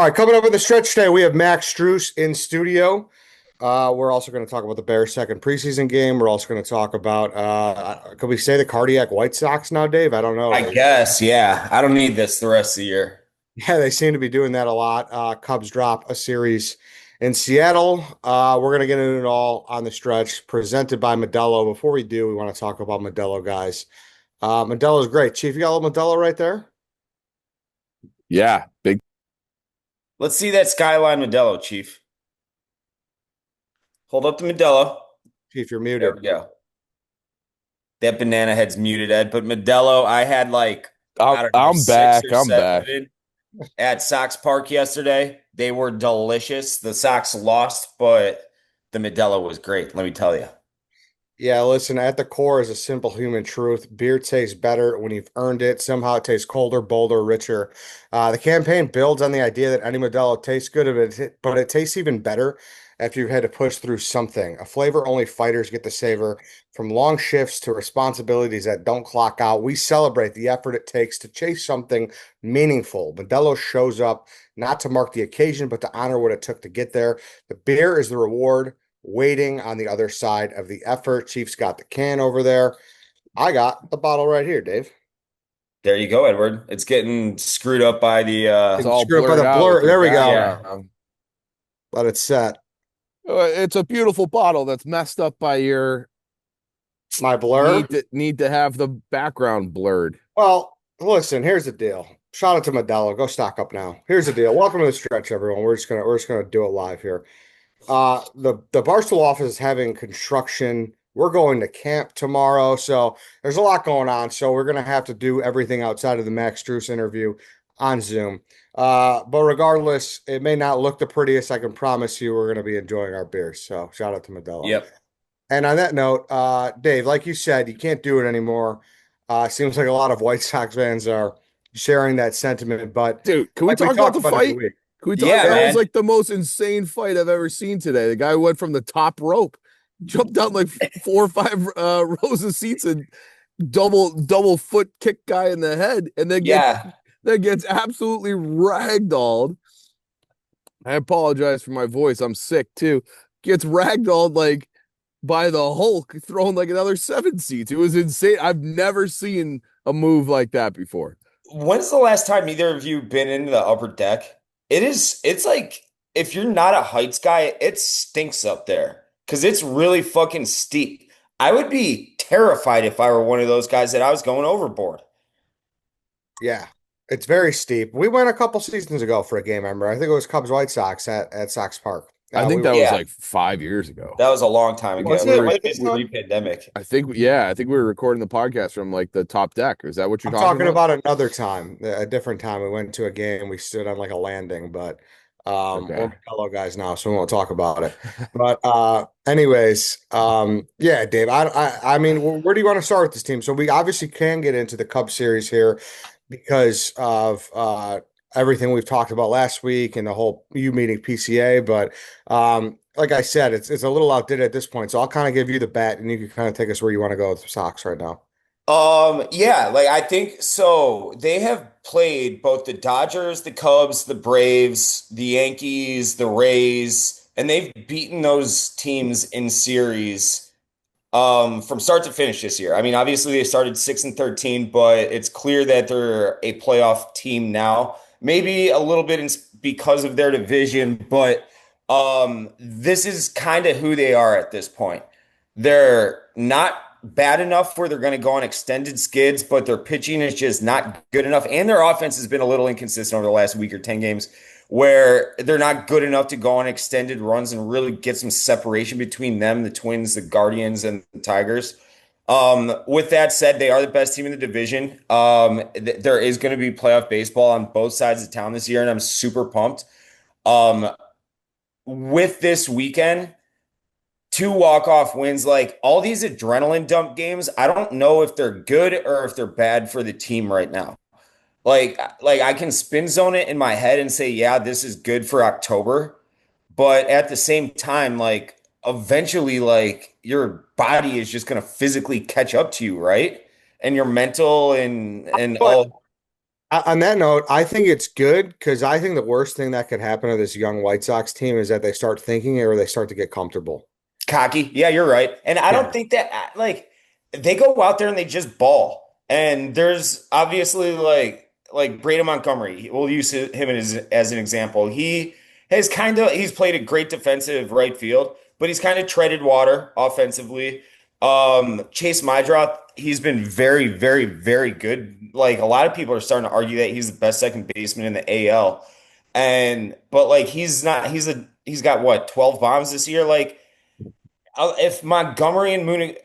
All right, coming up in the stretch today, we have Max Strus in studio. We're also going to talk about the Bears' second preseason game. We're also going to talk about, could we say the cardiac White Sox now, Dave? I don't I know. guess, yeah. I don't need this the rest of the year. Yeah, they seem to be doing that a lot. Cubs drop a series in Seattle. We're going to get into it all on the stretch, presented by Modelo. Before we do, we want to talk about Modelo, guys. Modelo's great. Chief, you got a little Modelo right there? Yeah, big. Let's see that Skyline Modelo, Chief. Hold up the Modelo. Chief, you're There muted. we go. That banana head's muted, Ed. But Modelo, I had I'm, I don't know, I'm six back. or I'm back. seven at Sox Park yesterday. They were delicious. The Sox lost, but the Modelo was great, let me tell you. Yeah, listen, at the core is a simple human truth. Beer tastes better when you've earned it. Somehow it tastes colder, bolder, richer. The campaign builds on the idea that any Modelo tastes good of it, but it tastes even better after you've had to push through something. A flavor only fighters get to savor. From long shifts to responsibilities that don't clock out, we celebrate the effort it takes to chase something meaningful. Modelo shows up not to mark the occasion, but to honor what it took to get there. The beer is the reward waiting on the other side of the effort. Chiefs got the can over there. I got the bottle right here, Dave. There you go, Edward. It's getting screwed up by the It's Didn't all screw up by blurred the out with blur. your There we go. yeah. background. Let it set. It's a beautiful bottle that's messed up by your My blur. need to have the background blurred. Well, listen, here's the deal. Shout out to Modelo. Go stock up now. Here's the deal. Welcome to the stretch, everyone. We're just gonna do it live here. The Barstool office is having construction. We're going to camp tomorrow, so there's a lot going on. So we're gonna have to do everything outside of the Max Strus interview on Zoom. But regardless, it may not look the prettiest. I can promise you, we're gonna be enjoying our beers. So shout out to Modelo. Yep. And on that note, Dave, like you said, you can't do it anymore. Seems like a lot of White Sox fans are sharing that sentiment, but Dude, can we like we talk about talked the about every fight? week. Can we talk? Yeah, That was man. like the most insane fight I've ever seen today. The guy went from the top rope, jumped down like 4 or 5 rows of seats and double foot kick guy in the head, and Yeah. then gets absolutely ragdolled. I apologize for my voice. I'm sick too. Gets ragdolled like by the Hulk, throwing like another 7 seats. It was insane. I've never seen a move like that before. When's the last time either of you been into the upper deck? It's like if you're not a heights guy, it stinks up there because it's really fucking steep. I would be terrified if I were one of those guys that I was going overboard. Yeah, it's very steep. We went a couple seasons ago for a game, I remember. I think it was Cubs White Sox at Sox Park. I think We that was Yeah, like 5 years ago. that was a long time I ago. think was That it? might Was have it been so? pre-pandemic. I think we were recording the podcast from like the top deck. Is that what you're I'm talking talking about? about another time, a different time. We went to a game. We stood on like a landing, but we're Okay. fellow guys now, so we won't talk about it. But anyways, yeah, Dave. I mean, where do you want to start with this team? So we obviously can get into the Cub series here because of everything we've talked about last week and the whole you meeting PCA. But like I said, it's a little outdated at this point. So I'll kind of give you the bat, and you can kind of take us where you want to go with the Sox right now. Yeah, like I think so. They have played both the Dodgers, the Cubs, the Braves, the Yankees, the Rays, and they've beaten those teams in series from start to finish this year. I mean, obviously they started 6-13, but it's clear that they're a playoff team now. Maybe a little bit because of their division, but this is kind of who they are at this point. They're not bad enough where they're going to go on extended skids, but their pitching is just not good enough. And their offense has been a little inconsistent over the last week or 10 games where they're not good enough to go on extended runs and really get some separation between them, the Twins, the Guardians, and the Tigers. With that said, they are the best team in the division. There is going to be playoff baseball on both sides of town this year, and I'm super pumped. Um, with this weekend, two walk-off wins, like all these adrenaline dump games, I don't know if they're good or if they're bad for the team right now. Like I can spin zone it in my head and say, yeah, this is good for October, but at the same time, like eventually, like your body is just gonna physically catch up to you, right? And your mental and But all. On that note, I think it's good because I think the worst thing that could happen to this young White Sox team is that they start thinking it or they start to get comfortable. Cocky. Yeah, you're right. And I don't Yeah. think that like they go out there and they just ball. And there's obviously like Braden Montgomery. We'll use him as an example. He's played a great defensive right field, but he's kind of treaded water offensively. Chase Mydroth, he's been very, very, very good. Like a lot of people are starting to argue that he's the best second baseman in the AL. But like he's not he's got what 12 bombs this year. Like if Montgomery and Mooney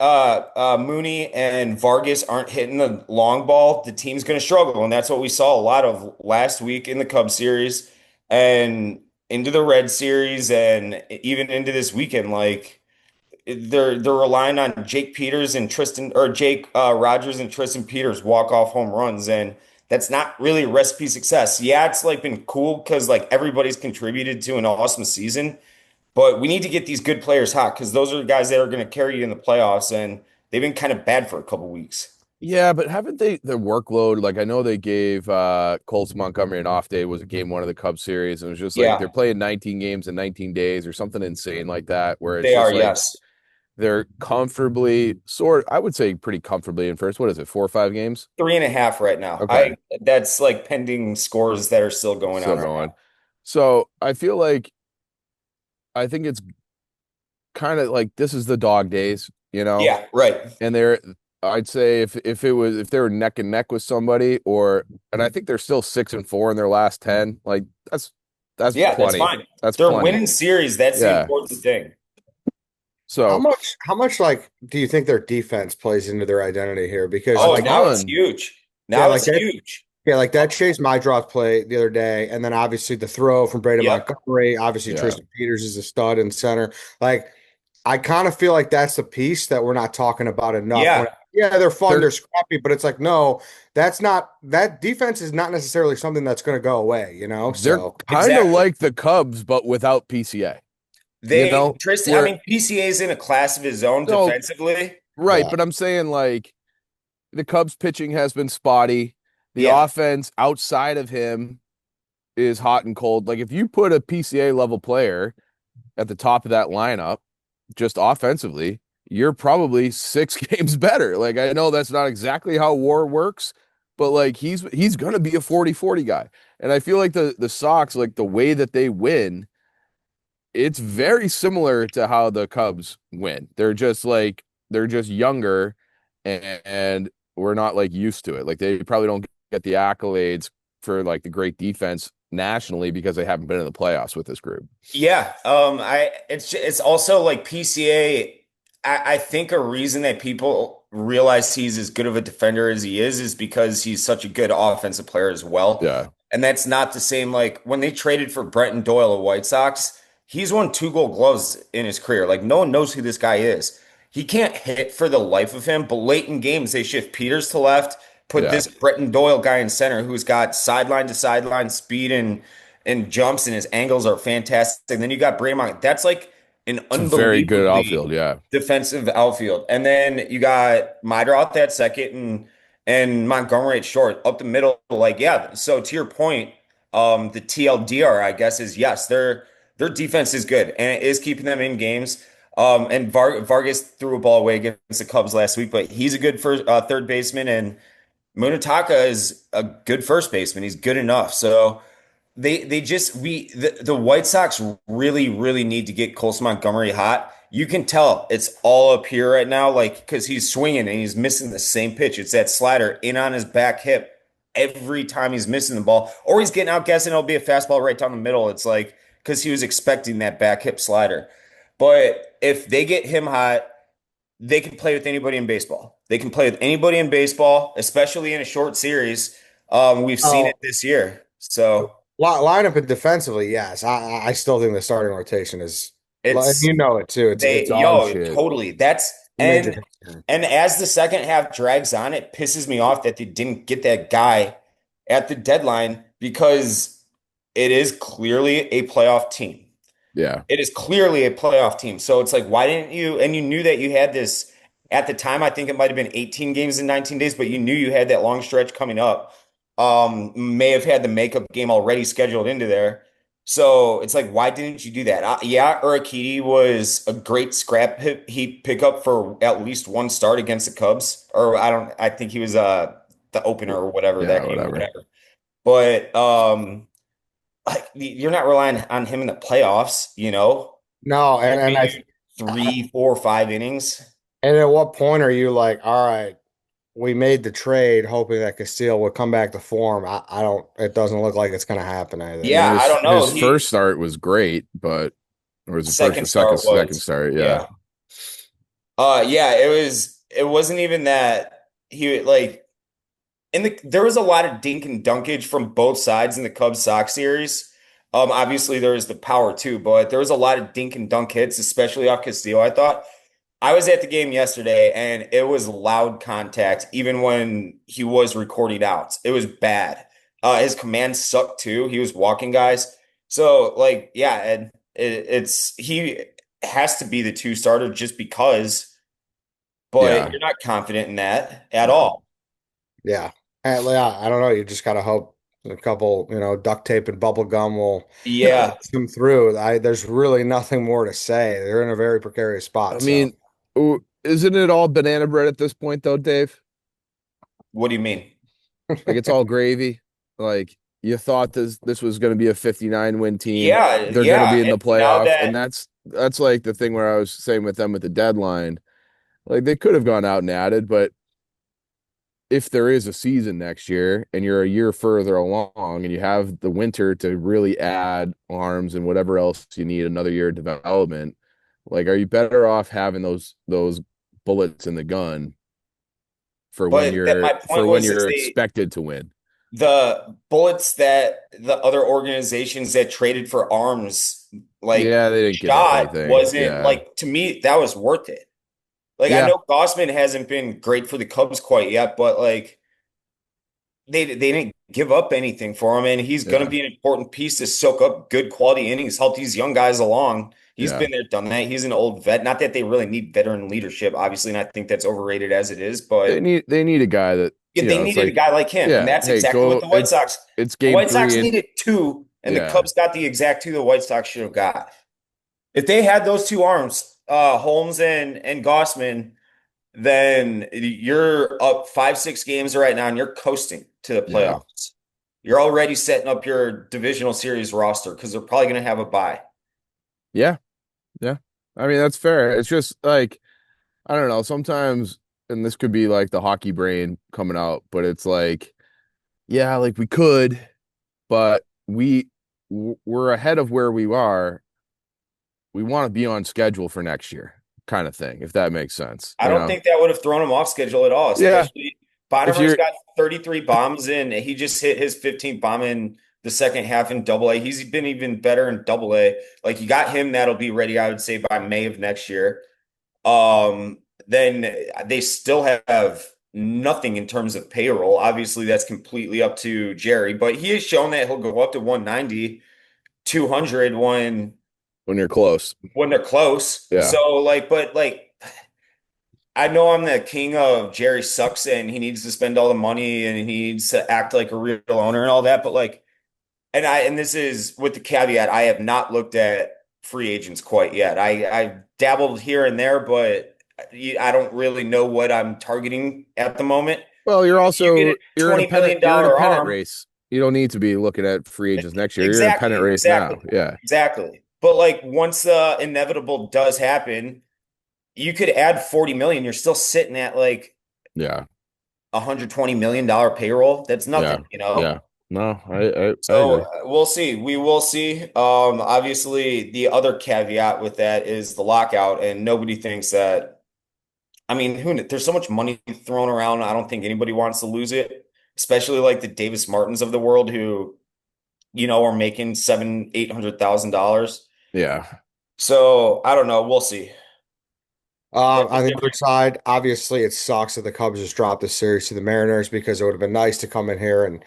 and Vargas aren't hitting the long ball, the team's going to struggle, and that's what we saw a lot of last week in the Cubs series and into the Red series, and even into this weekend. Like they're relying on Jake Rogers and Tristan Peters walk off home runs, and that's not really a recipe success. Yeah, it's like been cool because like everybody's contributed to an awesome season. But we need to get these good players hot because those are the guys that are going to carry you in the playoffs, and they've been kind of bad for a couple weeks. Yeah, but haven't they the workload? Like I know they gave Colts Montgomery an off day was a game one of the Cubs series, and it was just like they're Yeah, playing 19 games in 19 days or something insane like that, where it's they are. just like Yes, they're comfortably I would say pretty comfortably in first. What is it, 4 or 5 games? 3.5 right now. Okay, I That's like pending scores that are still going still on right going. now. So I feel like I think it's kind of like this is the dog days, Yeah, right. and I'd say if they were neck and neck with somebody and I think they're still 6-4 in their last 10, like that's Yeah, that's plenty. fine. That's They're plenty. winning series. That's the Yeah. important thing. So How much like do you think their defense plays into their identity here? Because a Oh, like now it's ton. huge. yeah, Now like it's that huge. yeah, like that Chase Mydroth play the other day, and then obviously the throw from Braden Yep. Montgomery. Obviously, Yeah. Tristan Peters is a stud in center. Like I kind of feel like that's the piece that we're not talking about enough. Yeah. Yeah, they're fun, They're they're scrappy, but it's like, no, that defense is not necessarily something that's going to go away, you know? they're So, kind of Exactly. like the Cubs, but without PCA, I where mean, PCA is in a class of his own no, defensively. right, yeah. but I'm saying like the Cubs pitching has been spotty. The Yeah. offense outside of him is hot and cold. Like if you put a PCA level player at the top of that lineup, just offensively, you're probably 6 games better. Like I know that's not exactly how WAR works, but like he's gonna be a 40-40 guy. And I feel like the Sox, like the way that they win, it's very similar to how the Cubs win. They're just younger and we're not like used to it. Like they probably don't get the accolades for like the great defense nationally because they haven't been in the playoffs with this group. Yeah. It's also like PCA. I think a reason that people realize he's as good of a defender as he is because he's such a good offensive player as well. Yeah. And that's not the same. Like when they traded for Brenton Doyle of White Sox, he's won 2 Gold Gloves in his career. Like no one knows who this guy is. He can't hit for the life of him, but late in games, they shift Peters to left, put Yeah. this Brenton Doyle guy in center who's got sideline to sideline speed and jumps, and his angles are fantastic. And then you got Braymont. That's like an It's a very good unbelievably outfield. Yeah. defensive outfield. And then you got Miter out that second and Montgomery at short up the middle. Like, yeah. So to your point, the TLDR, I guess, is yes, their defense is good and it is keeping them in games. And Vargas threw a ball away against the Cubs last week, but he's a good third baseman, and Munataka is a good first baseman. He's good enough. So the White Sox really need to get Colson Montgomery hot. You can tell it's all up here right now, like because he's swinging and he's missing the same pitch. It's that slider in on his back hip every time he's missing the ball, or he's getting outguessed and it'll be a fastball right down the middle. It's like because he was expecting that back hip slider. But if they get him hot, they can play with anybody in baseball. They can play with anybody in baseball, especially in a short series. We've seen it Oh, this year. So. lineup and defensively, yes. I still think the starting rotation is, like, It's you know it too. It's dog yo, shit. totally. That's A major concern. and as the second half drags on, it pisses me off that they didn't get that guy at the deadline because it is clearly a playoff team. Yeah. It is clearly a playoff team. So it's like, why didn't you? And you knew that you had this at the time. I think it might have been 18 games in 19 days, but you knew you had that long stretch coming up. may have had the makeup game already scheduled into there. So it's like, why didn't you do that? Yeah, Urquidy was a great scrap heap pickup for at least one start against the Cubs. Or I think he was the opener or whatever Yeah, that game or whatever. whatever. But like you're not relying on him in the playoffs, you know? No, and Maybe 3, 4, 5 innings. and at what point are you like, all right, we made the trade hoping that Castillo would come back to form. I don't, it doesn't look like it's going to happen I either. mean, Yeah, I don't his know. first start was great, but or was it first or Second second start second was, start? Yeah, yeah. Yeah, it wasn't even that he like there was a lot of dink and dunkage from both sides in the Cubs Sox series. Obviously there was the power too, but there was a lot of dink and dunk hits, especially off Castillo. I thought I was at the game yesterday and it was loud contact, even when he was recording outs. It was bad. His command sucked too. He was walking guys. So like, yeah, and it's he has to be the two starter just because, but yeah, you're not confident in that at no, all. Yeah. And, yeah, I don't know. You just gotta hope a couple, duct tape and bubble gum will Yeah. come through. There's really nothing more to say. They're in a very precarious I spot. So mean, isn't it all banana bread at this point, though, Dave? What do you mean? Like it's all gravy. Like you thought this was going to be a 59 win team. Yeah, They're going to yeah. be in the Now playoffs, and that, that's like the thing where I was saying with them with the deadline. Like they could have gone out and added, but if there is a season next year and you're a year further along and you have the winter to really add arms and whatever else you need another year of development, like are you better off having those bullets in the gun but that my for point when was is you're expected to win? the bullets that the other organizations that traded for arms like Yeah, they didn't give up shot anything. wasn't Yeah. like to me that was worth it. Like I Yeah. know Gossman hasn't been great for the Cubs quite yet, but like they didn't give up anything for him, and he's going to Yeah. be an important piece to soak up good quality innings, help these young guys along. He's Yeah. been there, done that. He's an old vet. Not that they really need veteran leadership, obviously, and I think that's overrated as it is, but They need a guy that, yeah, they it's needed a like, guy like him, and yeah, that's hey, exactly what go the White Sox. it's The game White three Sox and needed two, and the yeah. Cubs got the exact two the White Sox should have got. If they had those two arms, Holmes and Gossman, then you're up 5, 6 games right now, and you're coasting to the Yeah. playoffs. You're already setting up your divisional series roster because they're probably going to have a bye. Yeah. Yeah. I mean, that's fair. It's just like, I don't know, sometimes, and this could be like the hockey brain coming out, but it's like, yeah, like we could, but we're ahead of where we are. We want to be on schedule for next year, kind of thing, if that makes sense, I don't think that would have thrown him off schedule at all, Yeah. especially If Bottomer's you're got 33 bombs in. He just hit his 15th bomb in the second half in double A. He's been even better in double A. Like you got him, that'll be ready, I would say, by May of next year. Then they still have nothing in terms of payroll. Obviously, that's completely up to Jerry, but he has shown that he'll go up to 190, 200 when you're close. when they're close. Yeah. So like, but like I know I'm the king of Jerry sucks and he needs to spend all the money and he needs to act like a real owner and all that, but like and this is with the caveat, I have not looked at free agents quite yet. I dabbled here and there, but I don't really know what I'm targeting at the moment. Well, You get a you're in a $20 pennant million you're in a dollar pennant arm. race. You don't need to be looking at free agents next year. You're in a pennant Exactly, race now. exactly, Yeah. exactly. But like once the inevitable does happen, you could add 40 million. You're still sitting at like Yeah. $120 million payroll. That's Yeah. nothing, you know? Yeah. No, I So agree. we'll see. We will see. Obviously, the other caveat with that is the lockout, and nobody thinks that. I mean, there's so much money thrown around. I don't think anybody wants to lose it, especially like the Davis Martins of the world who, are making seven, $800,000. Yeah. So I don't know. We'll see. That's a On the other different. side, obviously, it sucks that the Cubs just dropped this series to the Mariners because it would have been nice to come in here and,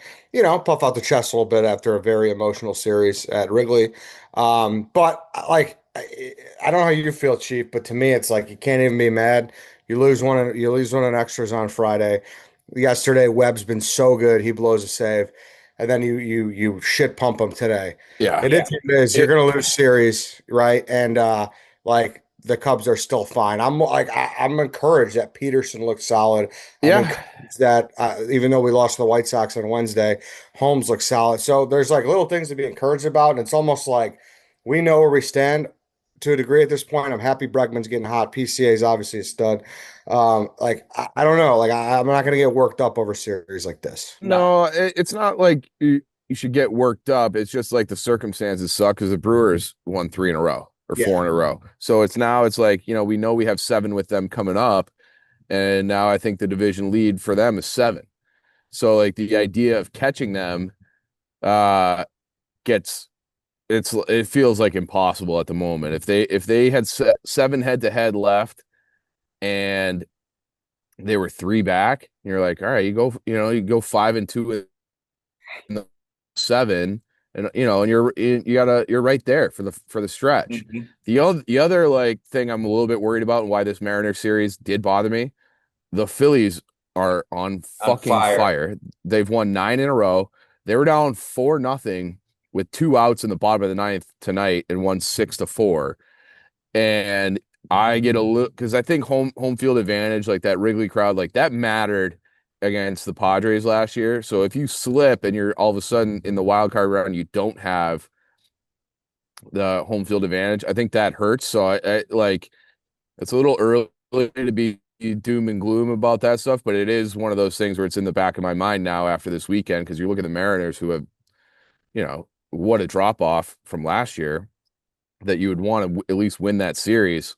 puff out the chest a little bit after a very emotional series at Wrigley. But like, I don't know how you feel, Chief, but to me, it's like you can't even be mad. You lose one in extras on Friday. yesterday. Webb's been so good. He blows a save. And then you shit pump him today. Yeah. It is what it is. You're It, gonna lose series, right? And like the Cubs are still fine. I'm encouraged that Peterson looks solid. I'm yeah. encouraged that even though we lost to the White Sox on Wednesday, Holmes looks solid. So there's like little things to be encouraged about, and it's almost like we know where we stand to a degree at this point. I'm happy Bregman's getting hot. PCA is obviously a stud. I don't know. I'm not gonna get worked up over series like this. No. No, it's not like you should get worked up. It's just like the circumstances suck because the Brewers won three in a row or four Yeah. in a row. So it's like, we know we have seven with them coming up. And now I think the division lead for them is seven. So like the idea of catching them uh gets it feels like impossible at the moment. If they had seven head to head left and they were three back, you're like, all right, you go 5-2 in the seven, and and you're right there for the stretch. Mhm. The other like thing I'm a little bit worried about and why this Mariner series did bother me, the Phillies are on On fucking fire. fire. They've won nine in a row. They were down 4-0 with two outs in the bottom of the ninth tonight and won 6-4. And I get a little because I think home field advantage, like that Wrigley crowd, like that mattered against the Padres last year. So if you slip and you're all of a sudden in the wild card round, you don't have the home field advantage, I think that hurts. So I like it's a little early to be doom and gloom about that stuff, but it is one of those things where it's in the back of my mind now after this weekend because you look at the Mariners who have, what a drop off from last year that you would want to at least win that series.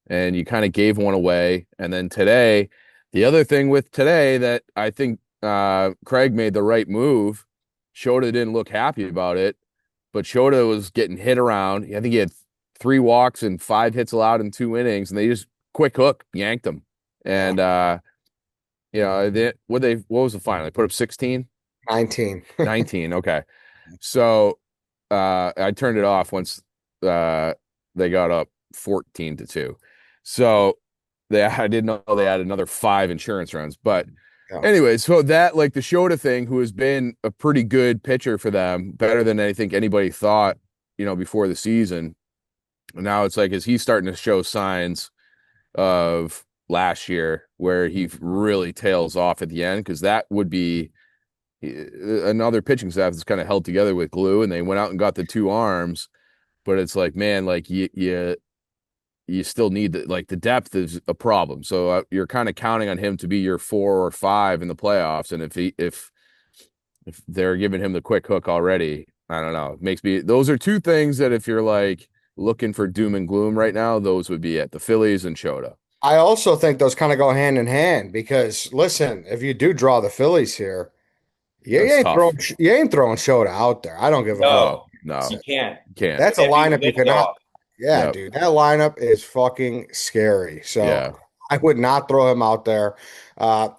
And you kind of gave one away. And then today, the other thing with today that I think Craig made the right move, Shota didn't look happy about it, but Shota was getting hit around. I think he had three walks and five hits allowed in 2 innings, and they just quick hook yanked him. Yeah. And what was the final? They put up 16, 19. 19. Okay. So I turned it off once they got up 14-2. So I didn't know they had another five insurance runs. But Yeah. anyway, so that like the Shota thing, who has been a pretty good pitcher for them, better than I think anybody thought, before the season. And now it's like, is he starting to show signs of last year where he really tails off at the end? Because that would be another pitching staff that's kind of held together with glue, and they went out and got the two arms. But it's like, man, like you still need the depth is a problem. So you're kind of counting on him to be your 4 or 5 in the playoffs. And if they're giving him the quick hook already, I don't know. It makes me, those are two things that if you're like looking for doom and gloom right now, those would be at the Phillies and Shota. I also think those kind of go hand in hand because listen, if you do draw the Phillies here, That's tough. you ain't throwing Shota out there. I don't give a fuck. No, No, no, you can't. can't. That's a That'd be lineup you cannot. liftoff. Yeah, Yep. dude, that lineup is fucking scary. So Yeah. I would not throw him out there.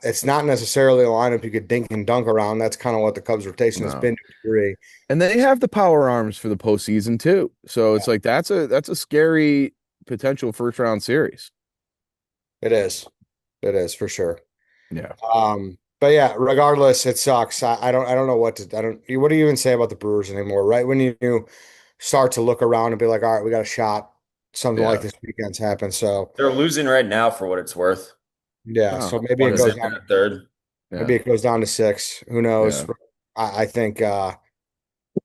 It's not necessarily a lineup you could dink and dunk around. That's kind of what the Cubs rotation has No. been to a degree. And they have the power arms for the postseason too. So it's like that's a scary potential first round series. It is. It is for sure. Yeah. But yeah, regardless, it sucks. I don't know what do you even say about the Brewers anymore? Right when you start to look around and be like, all right, we got a shot. Something like Yeah. this weekend's happened. So They're losing right now for what it's worth. yeah, Oh, so maybe it One goes okay. second down. and a third. Yeah. Maybe it goes down to six. Who knows? Yeah. I think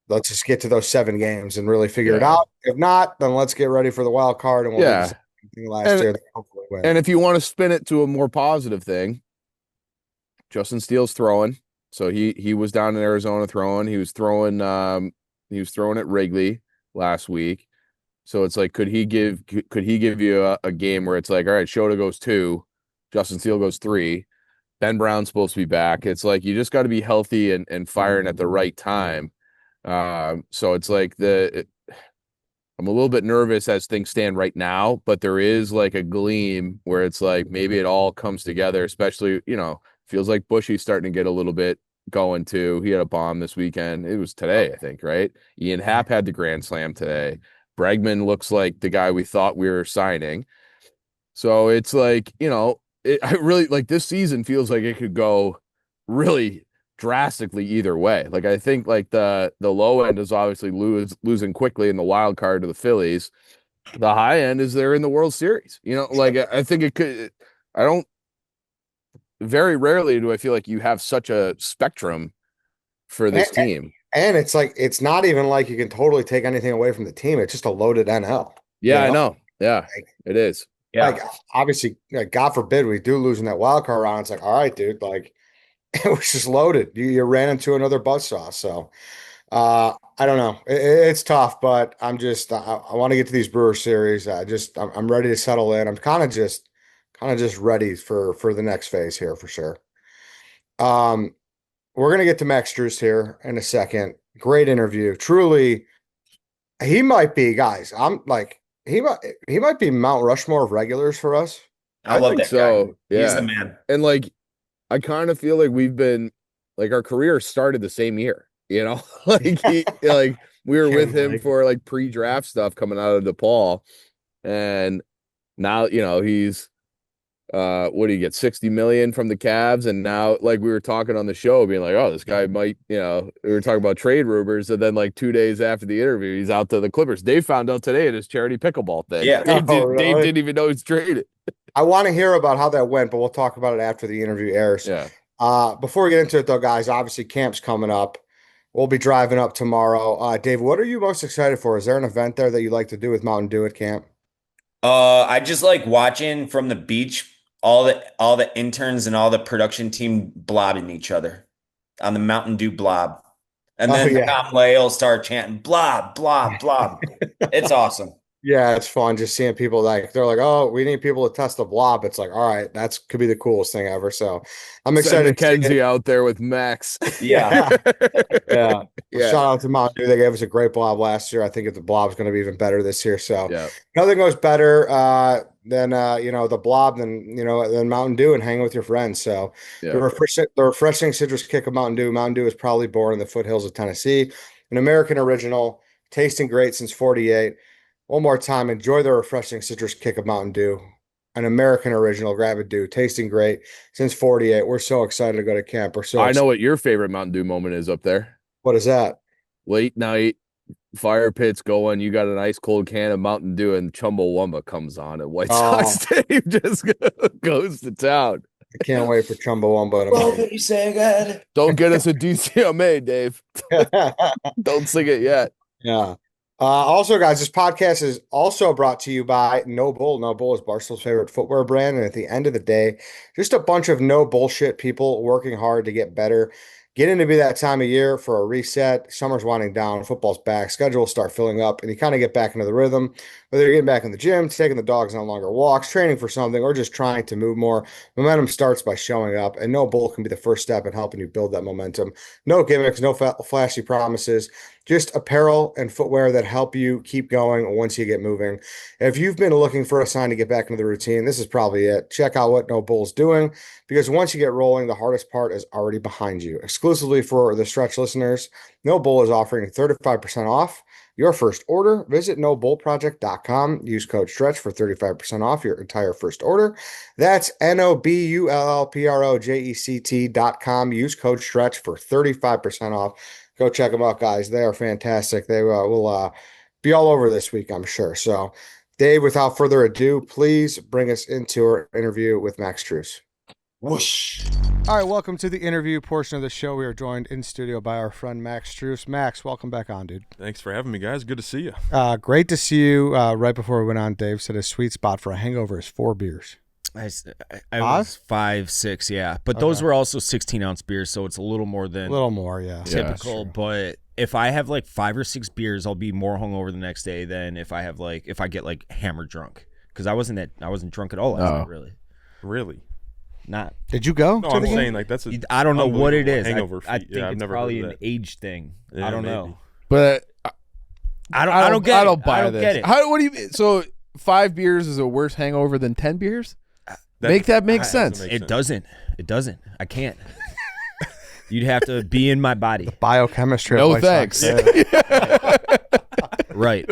let's just get to those 7 games and really figure it Yeah. out. If not, then let's get ready for the wild card and we'll do the Yeah. same thing last And year and hopefully win. and if you want to spin it to a more positive thing, Justin Steele's throwing. So he was down in Arizona throwing. He was throwing at Wrigley last week. So it's like, could he give you a game where it's like, all right, Shota goes 2, Justin Steele goes 3, Ben Brown's supposed to be back. It's like you just got to be healthy and firing at the right time. So it's like I'm a little bit nervous as things stand right now, but there is like a gleam where it's like maybe it all comes together, especially, feels like Bushy's starting to get a little bit going too. He had a bomb this weekend. It was today, I think, right? Ian Happ had the grand slam today. Bregman looks like the guy we thought we were signing. So it's like, I really like this season feels like it could go really drastically either way. Like I think like the low end is obviously losing quickly in the wild card to the Phillies. The high end is they're in the World Series. Like I think it could. I don't. Very rarely do I feel like you have such a spectrum for this team. And it's like it's not even like you can totally take anything away from the team. It's just a loaded NL. Yeah, I know. Yeah, it is. Yeah. Like obviously, God forbid we do lose in that wild card round. It's like, all right, dude, like it was just loaded. You ran into another buzzsaw. So I don't know. It's tough, but I'm just I want to get to these Brewer series. I'm ready to settle in. I'm kind of just ready for the next phase here for sure. We're gonna get to Max Strus here in a second. Great interview. Truly, he might be, guys. I'm like he might be Mount Rushmore of regulars for us. I love think that so. guy. Yeah. He's the man. And like I kind of feel like we've been like our career started the same year, like we were with him for like pre-draft stuff coming out of DePaul, and now he's what do you get 60 million from the Cavs, and now like we were talking on the show being like, oh, this guy might, we were talking about trade rumors, and then like 2 days after the interview he's out to the Clippers. Dave found out today at his charity pickleball thing. Yeah. Dave didn't even know he's traded. I want to hear about how that went, but we'll talk about it after the interview airs. Yeah. Before we get into it though, guys, obviously camp's coming up. We'll be driving up tomorrow. Dave, what are you most excited for? Is there an event there that you like to do with Mountain Dew at camp? I just like watching from the beach all the interns and all the production team blobbing each other on the Mountain Dew blob. And then Tom Lay will start chanting blob, blob, blob. It's awesome. Yeah, it's fun just seeing people like they're like, oh, we need people to test the blob. It's like, all right, that's could be the coolest thing ever. So I'm excited. Mackenzie out there with Max. Yeah. Yeah. Shout out to Mountain Dew. They gave us a great blob last year. I think if the blob's going to be even better this year. So nothing goes better than the blob than Mountain Dew and hanging with your friends. So the refreshing citrus kick of Mountain Dew. Mountain Dew is probably born in the foothills of Tennessee. An American original, tasting great since 48. One more time, enjoy the refreshing citrus kick of Mountain Dew. An American original, grab a Dew, tasting great since 48. We're so excited to go to camp. I know what your favorite Mountain Dew moment is up there. What is that? Late night, fire pits going. You got an ice cold can of Mountain Dew, and Chumbawamba comes on, and White Sox Dave just goes to town. I can't wait for Chumbawamba tomorrow. Don't get us a DCMA, Dave. Don't sing it yet. Yeah. Also, guys, this podcast is also brought to you by No Bull. No Bull is Barstool's favorite footwear brand. And at the end of the day, just a bunch of no bullshit people working hard to get better. Getting to be that time of year for a reset. Summer's winding down. Football's back. Schedule will start filling up. And you kind of get back into the rhythm. Whether you're getting back in the gym, taking the dogs on longer walks, training for something, or just trying to move more, momentum starts by showing up. And No Bull can be the first step in helping you build that momentum. No gimmicks, no flashy promises. Just apparel and footwear that help you keep going once you get moving. If you've been looking for a sign to get back into the routine, this is probably it. Check out what No Bull's doing, because once you get rolling, the hardest part is already behind you. Exclusively for the Stretch listeners, No Bull is offering 35% off your first order. Visit nobullproject.com. Use code STRETCH for 35% off your entire first order. That's nobullproject.com. Use code STRETCH for 35% off. Go check them out, guys. They are fantastic. They will be all over this week, I'm sure. So, Dave, without further ado, please bring us into our interview with Max Strus. Whoosh. All right, welcome to the interview portion of the show. We are joined in studio by our friend Max Strus. Max, welcome back on, dude. Thanks for having me, guys. Good to see you. Great to see you. Right before we went on, Dave said a sweet spot for a hangover is 4 beers. I was 5, 6, yeah. But those were also 16-ounce beers, so it's a little more than typical. Yeah, but if I have like 5 or 6 beers, I'll be more hungover the next day than if I get like hammered drunk. Because I wasn't drunk at all last night, really. Really? Not. Did you go? No, I'm saying like that's I don't know what it is. Hangover I think it's probably an age thing. Yeah, I don't maybe. know. But I don't get it. I don't buy this. Get it. What do you? So 5 beers is a worse hangover than 10 beers? Make sense. It doesn't. I can't. You'd have to be in my body. The biochemistry. No of thanks. Right.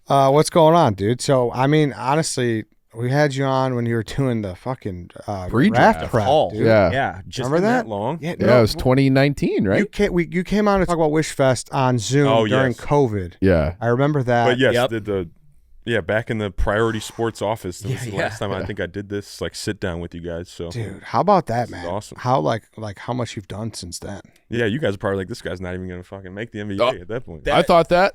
What's going on, dude? So, I mean, honestly, We had you on when you were doing the fucking Pre-draft. draft prep, Fall. dude. Yeah. Just Remember That that? long? Yeah, Yeah, it was 2019, right? You came on to talk about Wish Fest on Zoom during yes. COVID. Yeah. I remember that. But yes, Yep. back in the Priority Sports office. That was the Yeah. last time I think I did this like sit down with you guys. So Dude, how about that, This is man? awesome. How like how much you've done since then? yeah, you guys are probably like, this guy's not even gonna fucking make the NBA at that point. I thought that.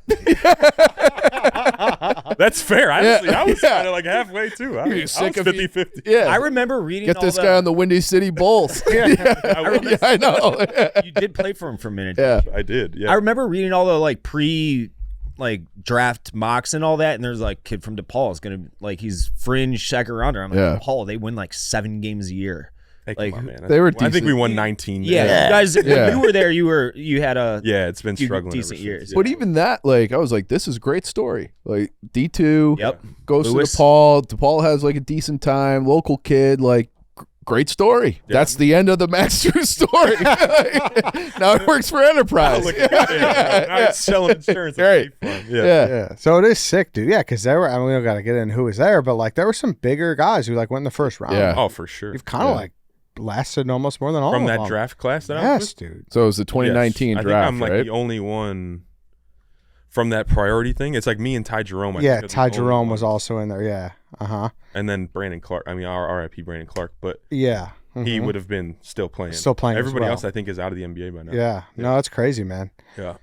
That's fair. Honestly, Yeah. I was Yeah. kind of like halfway too. I You're was sick of 50-50. Yeah. I remember reading Get all this the, guy on the Windy City Bulls. I, I know. You did play for him for a minute. Yeah. I did. Yeah. I remember reading all the like draft mocks and all that, and there's like kid from Depaul is gonna he's fringe second rounder. I'm like, Yeah. DePaul, they win like 7 games a year. Hey, come like, on, man. they were I think we decent. won 19. Yeah, you guys, when Yeah. you were there, you had a Yeah, it's been few struggling decent ever years. since. But even that, like, I was like, this is a great story. Like, D2 Yep. goes Lewis. to DePaul. DePaul has like a decent time. Local kid, like, great story. Yeah. That's the end of the Max Strus story. Now it works for Enterprise. Oh, look at that. Now it's selling insurance. Right. Yeah. Yeah. So it is sick, dude. Yeah, because there were. I mean, we don't got to get into who was there, but like there were some bigger guys who like went in the first round. Yeah. Oh, for sure. You've kind of Yeah. like lasted almost more than all From of that them. draft class that I was Yes, with? dude. So it was the 2019 Yes. I draft, think I'm like right? the only one from that priority thing. It's like me and Ty Jerome. I Yeah, think, are the Ty only Jerome was ones. also in there. Yeah. And then Brandon Clark. I mean, our RIP Brandon Clark, but Yeah. he Mhm. would have been still playing. Still playing as Everybody well. else, I think, is out of the NBA by now. Yeah. No, that's crazy, man. Yeah.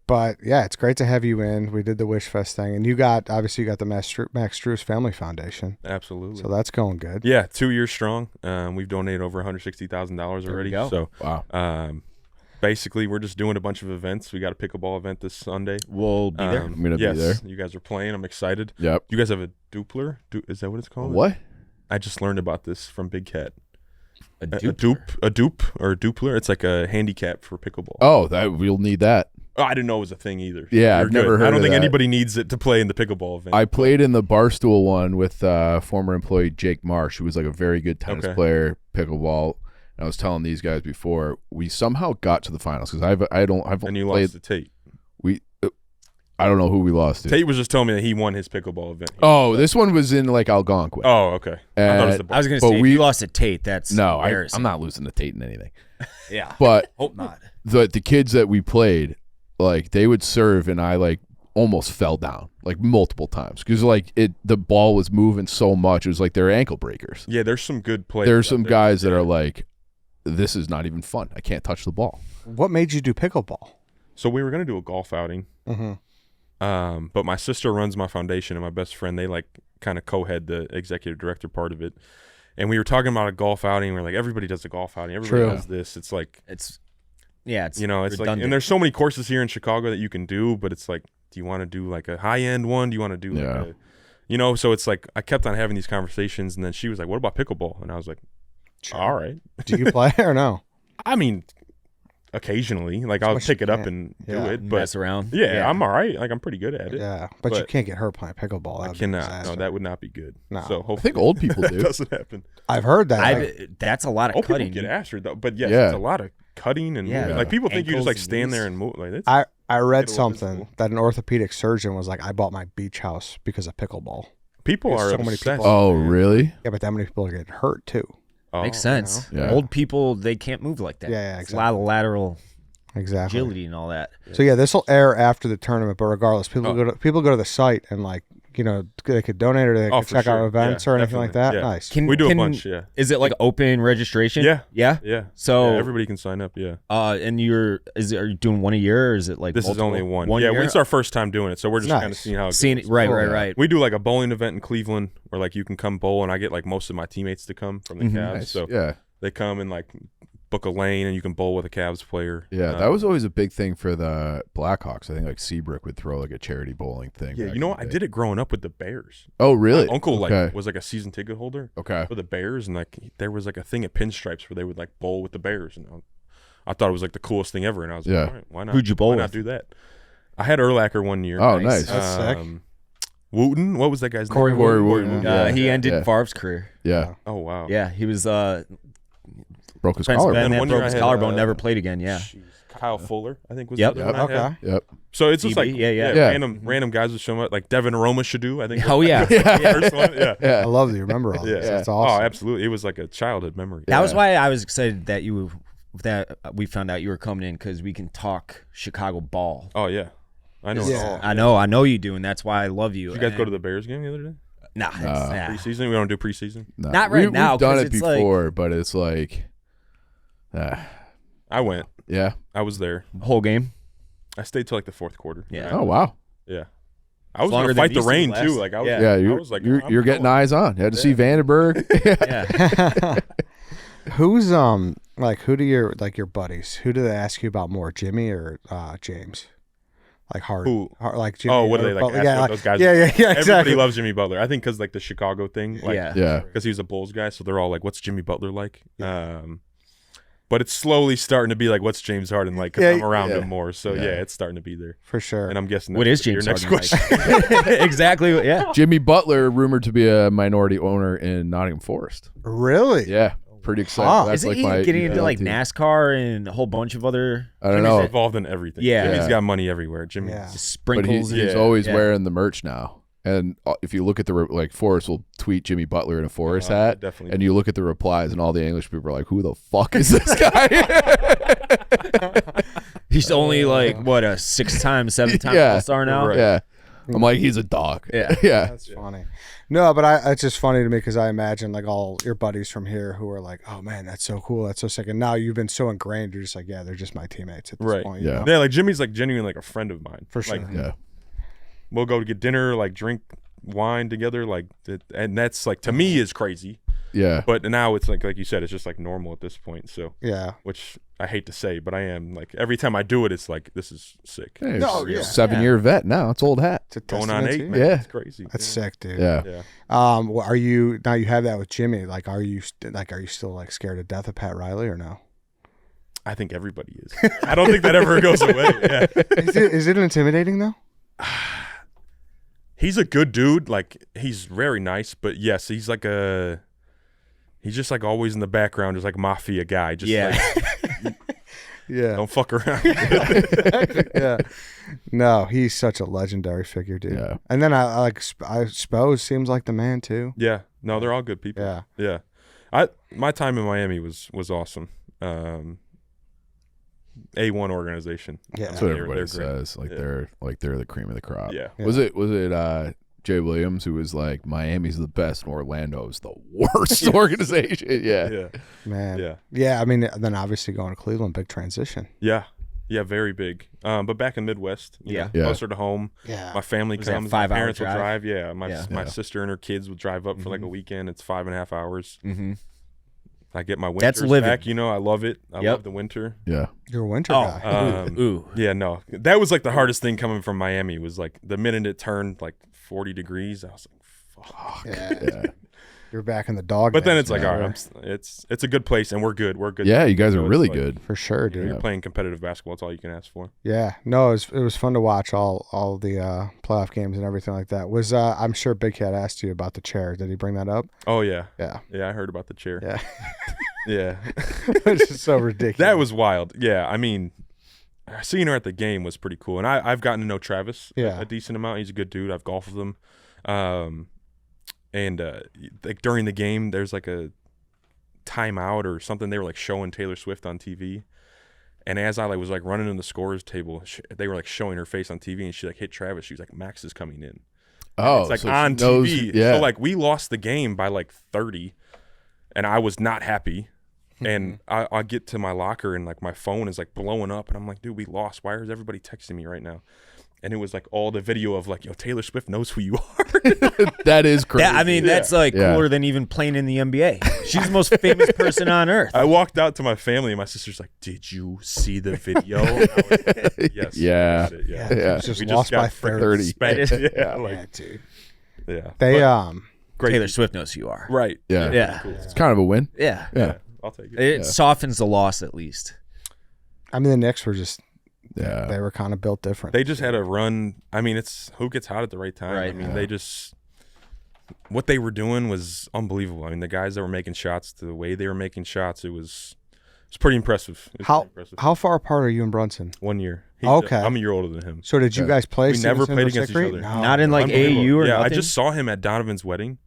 But yeah, it's great to have you in. We did the Wish Fest thing, and you got the Max Strus Family Foundation, Absolutely. so that's going good. Yeah, 2 years strong. We've donated over $160,000 already. go. So, Wow. basically, we're just doing a bunch of events. We got a pickleball event this Sunday. We'll be there. I'm gonna be yes, there. You guys are playing. I'm excited. Yep. You guys have a dupler? Is that what it's called? What? I just learned about this from Big Cat. A A dupe or a dupler. It's like a handicap for pickleball. Oh, that we'll need that. Oh, I didn't know it was a thing either. Yeah, You're I've never good. heard I don't of think that. anybody needs it to play in the pickleball event. I played in the Barstool one with former employee Jake Marsh, who was like a very good tennis Okay. player, pickleball. And I was telling these guys before, we somehow got to the finals because I've and you played. lost to Tate. I don't know who we lost to. Tate was just telling me that he won his pickleball event. Oh, this one was in like Algonquin. Oh, okay. I thought it was the I was gonna But say, if we- you lost to Tate, that's no, embarrassing. I'm not losing to Tate in anything. Yeah, But hope not. the kids that we played, like they would serve, and I like almost fell down like multiple times because like the ball was moving so much. It was like they're ankle breakers. Yeah, there's some good players. There's out some there. guys that are like, this is not even fun. I can't touch the ball. What made you do pickleball? So we were gonna do a golf outing. Mm-hmm. But my sister runs my foundation, and my best friend, they like kind of co-head the executive director part of it. And we were talking about a golf outing. We're like, everybody does a golf outing. Everybody True. does this. It's like, It's you know, it's like, redundant. and there's so many courses here in Chicago that you can do, but it's like, do you want to do like a high end one? Do you want to do like Yeah. a, you know? So it's like I kept on having these conversations, and then she was like, "What about pickleball?" And I was like, "All right." Do you play or no? I mean, occasionally, like I'll much pick you it up can. and Yeah. do it, but mess around. yeah, I'm all right. Like I'm pretty good at it. Yeah, but you But- can't get hurt playing pickleball. I That'd be a cannot. disaster. No, that would not be good. No. So I hopefully think old people that do. doesn't happen. I've heard that. Like, That's a lot of Old people cutting. get after though, but yes, Yeah. it's a lot of cutting and Yeah. moving. Like people think you just Ankles like and stand knees. there and move. Like it's, I read Get a little something physical. that an orthopedic surgeon was like, I bought my beach house because of pickleball. people there's are so many obsessed. people- Oh, man. really? Yeah, but that many people are getting hurt too. Oh, Makes sense. you know? Yeah. Old people, they can't move like that. Yeah, It's a lot of lateral Exactly. agility and all that. So yeah, this will air after the tournament, but regardless, people Oh. go to the site and like they could donate or they Oh, could for check out sure. events Yeah, or anything like that. definitely. Yeah. Nice. We do a bunch. Yeah, Is it like open registration? Yeah. Yeah. yeah. So Yeah, everybody can sign up. Yeah, and are you doing one a year or is it like this is multiple? only one. One yeah, year? it's our first time doing it, so we're just kind of Nice. seeing how it Seeing goes. it right, Cool. right, Yeah. right. We do like a bowling event in Cleveland where like you can come bowl, and I get like most of my teammates to come from the Mhm. Cavs, Nice. so Yeah. they come and like book a lane, and you can bowl with a Cavs player. Yeah, that was always a big thing for the Blackhawks. I think like Seabrook would throw like a charity bowling thing. Yeah, back you know in what? the I day. did it growing up with the Bears. Oh, really? My uncle like Okay. was like a season ticket holder Okay. for the Bears, and like there was like a thing at Pinstripes where they would like bowl with the Bears, and I thought it was like the coolest thing ever, and I was Yeah. like, all right, why not? Who'd you bowl Why not with? do that? I had Urlacher one year. Oh, nice. That's sick. Wooten, what was that guy's Corey name? Corey Wooten. Wooten. Yeah. He ended Yeah. Favre's career. Yeah. Oh wow. Yeah, he was Broke his defensive collarbone. end Then that one broke year his I had, collarbone, never played again. Yeah. Jeez. Kyle Fuller, I think was Yep. the other one I had. Yep. So it's just DB, like yeah. random guys would show up, like Devin Roma should do. I think. Oh yeah. First one. Yeah. Yeah. I love that you remember all Yeah. this. That's awesome. Oh, absolutely. It was like a childhood memory. That was why I was excited that we found out you were coming in, because we can talk Chicago ball. Oh yeah, I know. Yeah. It all. I know you do, and that's why I love you. Did you guys go to the Bears game the other day? Nah, Preseason? We don't do preseason. No. Not right now, We've done 'cause it it's like- before, but it's like, I went. yeah. I was there. whole game. I stayed till like the fourth quarter. Yeah. Oh wow. Yeah. I was Longer gonna than fight the these two rain last. too. Like I was. Yeah. Yeah, I was like, I'm you're getting going. eyes on. You had to see Vandenberg. Yeah. Who's like who do your buddies? Who do they ask you about more, Jimmy or James? Like hard like Jimmy. Oh, what do or they like? Butler? Ask Yeah, what those guys. yeah, Everybody exactly. loves Jimmy Butler. I think because like the Chicago thing. Like, Yeah. Yeah. Because he was a Bulls guy, so they're all like, "What's Jimmy Butler like?" But it's slowly starting to be like, "What's James Harden like?" Because I'm around him more, so yeah, it's starting to be there. For sure. And I'm guessing What that's is James your next Harden question. like? Exactly. Yeah. Jimmy Butler rumored to be a minority owner in Nottingham Forest. Really? Yeah, pretty excited. Huh. That's Isn't like he my getting into like team. NASCAR and a whole bunch of other? I don't Jimmy's know, involved in everything. Yeah. Jimmy's Yeah. got money everywhere. Jimmy. Yeah. but Sprinkles. he's Yeah. always Yeah. wearing the merch now. And if you look at the like Forrest will tweet Jimmy Butler in a Forrest I hat, definitely and you look at the replies, and all the English people are like, "Who the fuck is this guy?" He's only like what, a 6-time, 7-time Yeah. All-Star now. Right. Yeah, I'm like, he's a dog. Yeah. Yeah, That's funny. No, but it's just funny to me because I imagine like all your buddies from here who are like, "Oh man, that's so cool, that's so sick," and now you've been so ingrained. You're just like, "Yeah, they're just my teammates at this Right. point." you Yeah. know? Yeah, like Jimmy's like genuinely like a friend of mine. For sure. Like, yeah. we'll go to get dinner, like drink wine together, like, and that's like to me is crazy. Yeah. But now it's like you said, it's just like normal at this point. So, Yeah. which I hate to say, but I am like every time I do it, it's like this is sick. Hey, No, he's a yeah. 7-year vet now. It's old hat. It's a Going on testament 8, to you. man. Yeah. It's crazy. That's sick, dude. Yeah. Yeah. Well, are you now? You have that with Jimmy. Like, are you still like scared to death of Pat Riley or no? I think everybody is. I don't think that ever goes away. Yeah. Is it intimidating though? He's a good dude. Like he's very nice, but yes, he's just like always in the background, just like mafia guy. Just like, Yeah. don't fuck around. Yeah. No, he's such a legendary figure, dude. Yeah. And then I suppose seems like the man too. Yeah. No, they're all good people. Yeah. Yeah. My time in Miami was awesome. A1 organization. Yeah. That's what They're everybody great. says. Like they're the cream of the crop. Yeah. Was it Jay Williams who was like, Miami's the best and Orlando's the worst organization? Yeah. Yeah. Man. Yeah. Yeah. I mean, then obviously going to Cleveland, big transition. Yeah. Yeah, very big. But back in Midwest, you know, Yeah. closer to home. Yeah. My family Was that comes. My 5-hour parents will drive? drive. Yeah. My Yeah. sister and her kids would drive up for like a weekend. It's 5.5 hours. Mm-hmm. I get my That's winters living. back. You know, I love it. I Yep. love the winter. Yeah. You're a winter Oh, guy. ooh. Yeah, no, that was like the hardest thing coming from Miami. Was like the minute it turned like 40 degrees, I was like, fuck. Yeah. You're back in the dog. But then days, it's like, man. all right, it's a good place, and we're good. We're good. Yeah, you guys So are it's really like, good. For sure, dude. You're playing competitive basketball. It's all you can ask for. Yeah, no, it was fun to watch all the playoff games and everything like that. Was I'm sure Big Cat asked you about the chair. Did he bring that up? Oh yeah, Yeah, yeah. I heard about the chair. yeah. Yeah, It's just so ridiculous. that was wild. Yeah, I mean, seeing her at the game was pretty cool, and I've gotten to know Travis Yeah. a decent amount. He's a good dude. I've golfed with him, and like during the game, there's like a timeout or something. They were like showing Taylor Swift on TV. And as I like was like running in the scores table, they were like showing her face on TV, and she like hit Travis. She was like, "Max is coming in." Oh, It's like so she on knows- TV. Yeah. So like we lost the game by like 30, and I was not happy. And I get to my locker, and like my phone is like blowing up, and I'm like, "Dude, we lost. Why is everybody texting me right now?" And it was like all the video of like, "Yo, Taylor Swift knows who you are." that is crazy. Yeah, I mean, that's like Yeah. cooler than even playing in the NBA. She's the most famous person on earth. I walked out to my family, and my sister's like, "Did you see the video?" And I was like, yes. Yeah. I got it, Yeah, Yeah. it's just We lost got by freaking 30. spanked. Yeah, Yeah, like dude. yeah. They But great. Taylor Swift knows who you are. Right. Yeah. Yeah. It's kind of a win. Yeah. Yeah. I'll take it. It softens the loss at least. I mean, the Knicks were just Yeah. they were kind of built different. They just had a run. I mean, it's who gets hot at the right time. Right. I mean, they just what they were doing was unbelievable. I mean, the guys that were making shots, the way they were making shots, it was It's pretty impressive. How far apart are you and Brunson? 1 year. Okay. I'm a year older than him. So did you guys play? We never Stevenson played or against sixth each grade? other. No. Not in like Unbelievable. AAU or yeah, I nothing? just saw him at Donovan's wedding.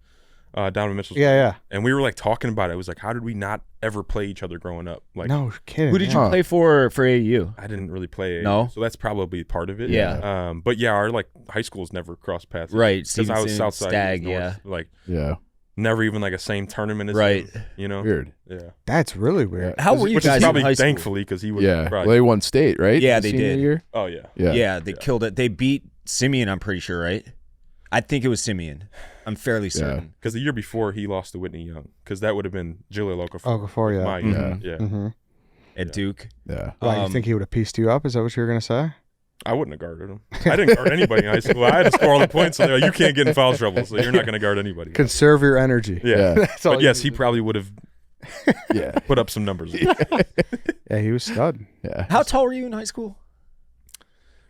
Donovan Mitchell's Yeah, wedding. yeah. And we were like talking about it. It was like, how did we not ever play each other growing up? Like, No kidding. Who did you yeah. play for AAU? I didn't really play. No? So that's probably part of it. Yeah. But yeah, our like high schools never crossed paths. Right, Because I was Stevenson, Southside. Stagg, he was North. Like, Yeah. never even like a same tournament as Right. him, you know? Weird. Yeah. That's really weird. How were you Which guys is in probably high school? thankfully because he would Yeah. probably. Well, they won state, right? Yeah, The they senior did. Year? Oh, yeah. Yeah. They killed it. They beat Simeon, I'm pretty sure, right? I think it was Simeon. I'm fairly certain. Because the year before he lost to Whitney Young, because that would have been Julia Okafor. Okafor, yeah. My year. Mhm. Yeah. Mm-hmm. At Duke. Yeah. You think he would have pieced you up? Is that what you were gonna say? I wouldn't have guarded him. I didn't guard anybody in high school. I had to score all the points. So they're like, you can't get in foul trouble, so you're not going to guard anybody. Conserve your energy. Yeah. That's all But you yes, need he to probably would have Yeah. put up some numbers. do. Yeah, he was stud. Yeah. How tall were you in high school?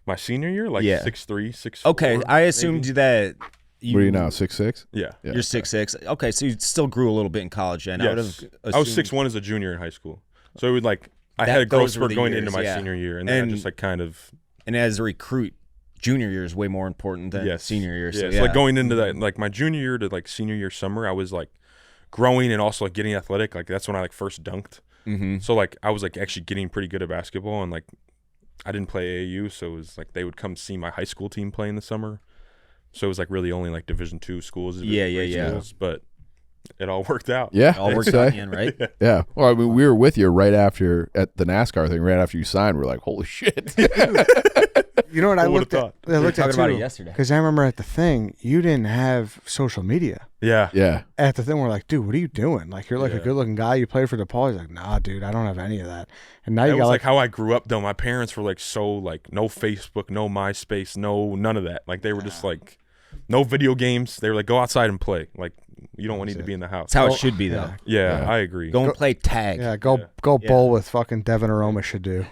My senior year, like Yeah. 6'3", 6'4". Okay, I assumed maybe. that What are you now, 6'6"? Yeah. Yeah. You're 6'6". Okay, so you still grew a little bit in college then. Yes. I I was 6'1" as a junior in high school. So it would like, I That- had a growth those were spurt the going years, into my yeah. senior year. And then I And- just like kind of, And as a recruit, junior year is way more important than yes. senior year. So Yeah. So like going into that, like my junior year to like senior year summer, I was like growing and also like getting athletic. Like that's when I like first dunked. Mm-hmm. So like I was like actually getting pretty good at basketball, and like I didn't play AAU, so it was like they would come see my high school team play in the summer. So it was like really only like Division II schools, Yeah, Division III yeah. schools, but it all worked out. Yeah. All worked I'd say. out in, right? Yeah. Well, I mean, we were with you right after at the NASCAR thing, right after you signed. We're like, holy shit. You know what I Who would've looked at? thought? I looked at talking about it too, yesterday. because I remember at the thing you didn't have social media. Yeah. Yeah. At the thing, we're like, dude, what are you doing? Like, you're like a Yeah. good-looking guy. You played for Depaul. He's like, nah, dude, I don't have any of that. And now That you was got like how I grew up though. My parents were like so like no Facebook, no MySpace, no none of that. Like they were just like no video games. They were like go outside and play. Like you don't need to be in the house. That's how it should be, though. Yeah, I agree. Go and play tag. yeah, go Yeah. bowl with fucking Devin Aroma should do.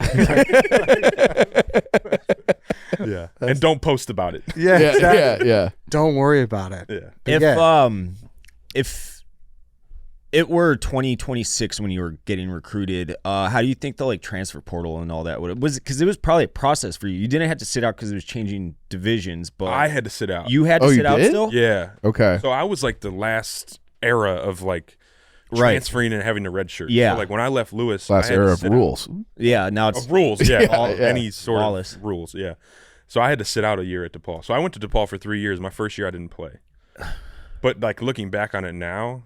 Yeah. And don't post about it. Yeah, Yeah. exactly. Yeah. Yeah. Don't worry about it. Yeah. But yeah. If it were 2026 when you were getting recruited, how do you think the like transfer portal and all that was? Because it was probably a process for you. You didn't have to sit out because it was changing divisions, but I had to sit out. you had to Oh, you sit out did? still. Yeah. Okay. So I was like the last era of like Right. transferring and having a red shirt. Yeah. So like when I left Lewis, Last I had era to of sit out. rules. Yeah, now it's Of rules, yeah, Yeah. any sort Lawless. of rules, yeah. So I had to sit out a year at DePaul. So I went to DePaul for 3 years. My first year I didn't play, but like looking back on it now,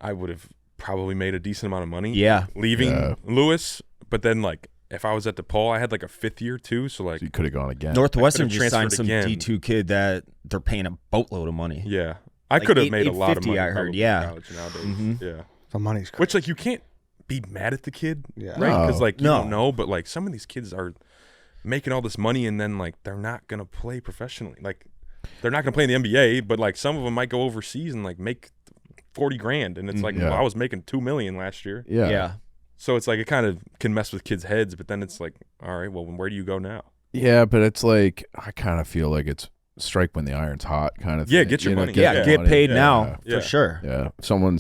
I would have probably made a decent amount of money. Yeah. leaving Yeah. Lewis, but then like if I was at DePaul, I had like a 5th year too. So like So you could have gone again. Northwestern I could've just signed transferred some again. D2 kid that they're paying a boatload of money. yeah, I Like could have made a lot of 850, money. I heard, probably in yeah. college nowadays. Mhm. Yeah, The money's crazy. which like you can't be mad at the kid, Yeah. right? No. Because like you No. don't know, but like some of these kids are making all this money and then like they're not gonna play professionally. Like they're not gonna play in the NBA, but like some of them might go overseas and like make 40 grand, and it's like Yeah. well, I was making 2 million last year. Yeah. Yeah. So it's like it kind of can mess with kids' heads, but then it's like, all right, well, where do you go now? Yeah, but it's like I kind of feel like it's strike when the iron's hot kind of Yeah, thing. get your money. Yeah, Yeah. get paid Yeah. now Yeah. for sure. Yeah.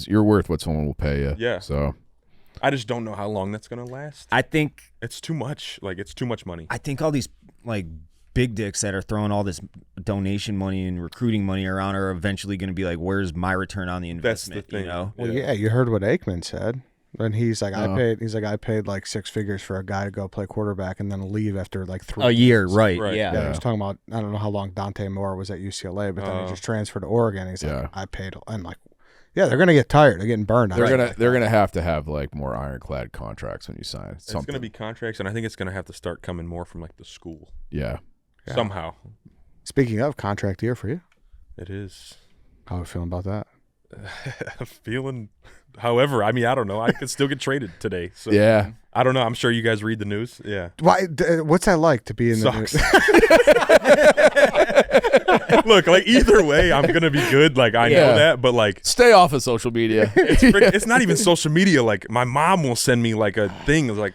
You're worth what someone will pay you. Yeah. So I just don't know how long that's gonna last. I think It's too much. Like it's too much money. all these like big dicks that are throwing all this donation money and recruiting money around are eventually going to be like, where's my return on the That's the investment? thing. You know? Well, yeah, you heard what Aikman said. And he's like, Oh. I paid like 6 figures for a guy to go play quarterback and then leave after like 3 A year, games. right? Right. Yeah. Yeah, he was talking about, I don't know how long Dante Moore was at UCLA, but then he just transferred to Oregon. He's Yeah. like, I paid, and like, yeah, they're gonna get tired. They're getting burned. they're gonna have like more ironclad contracts when you sign. It's gonna be contracts, and I think it's gonna have to start coming more from like the school Yeah. somehow. Speaking of contract year for you, It is. how are you feeling about that? Feeling. However, I mean, I don't know. I could still get traded today. So Yeah. I don't know. I'm sure you guys read the news. Yeah. Why? What's that like to be in the? Sucks. Look, like either way, I'm gonna be good. Like I Yeah. know that, but like Stay off of social media. it's not even social media. Like my mom will send me like a thing like,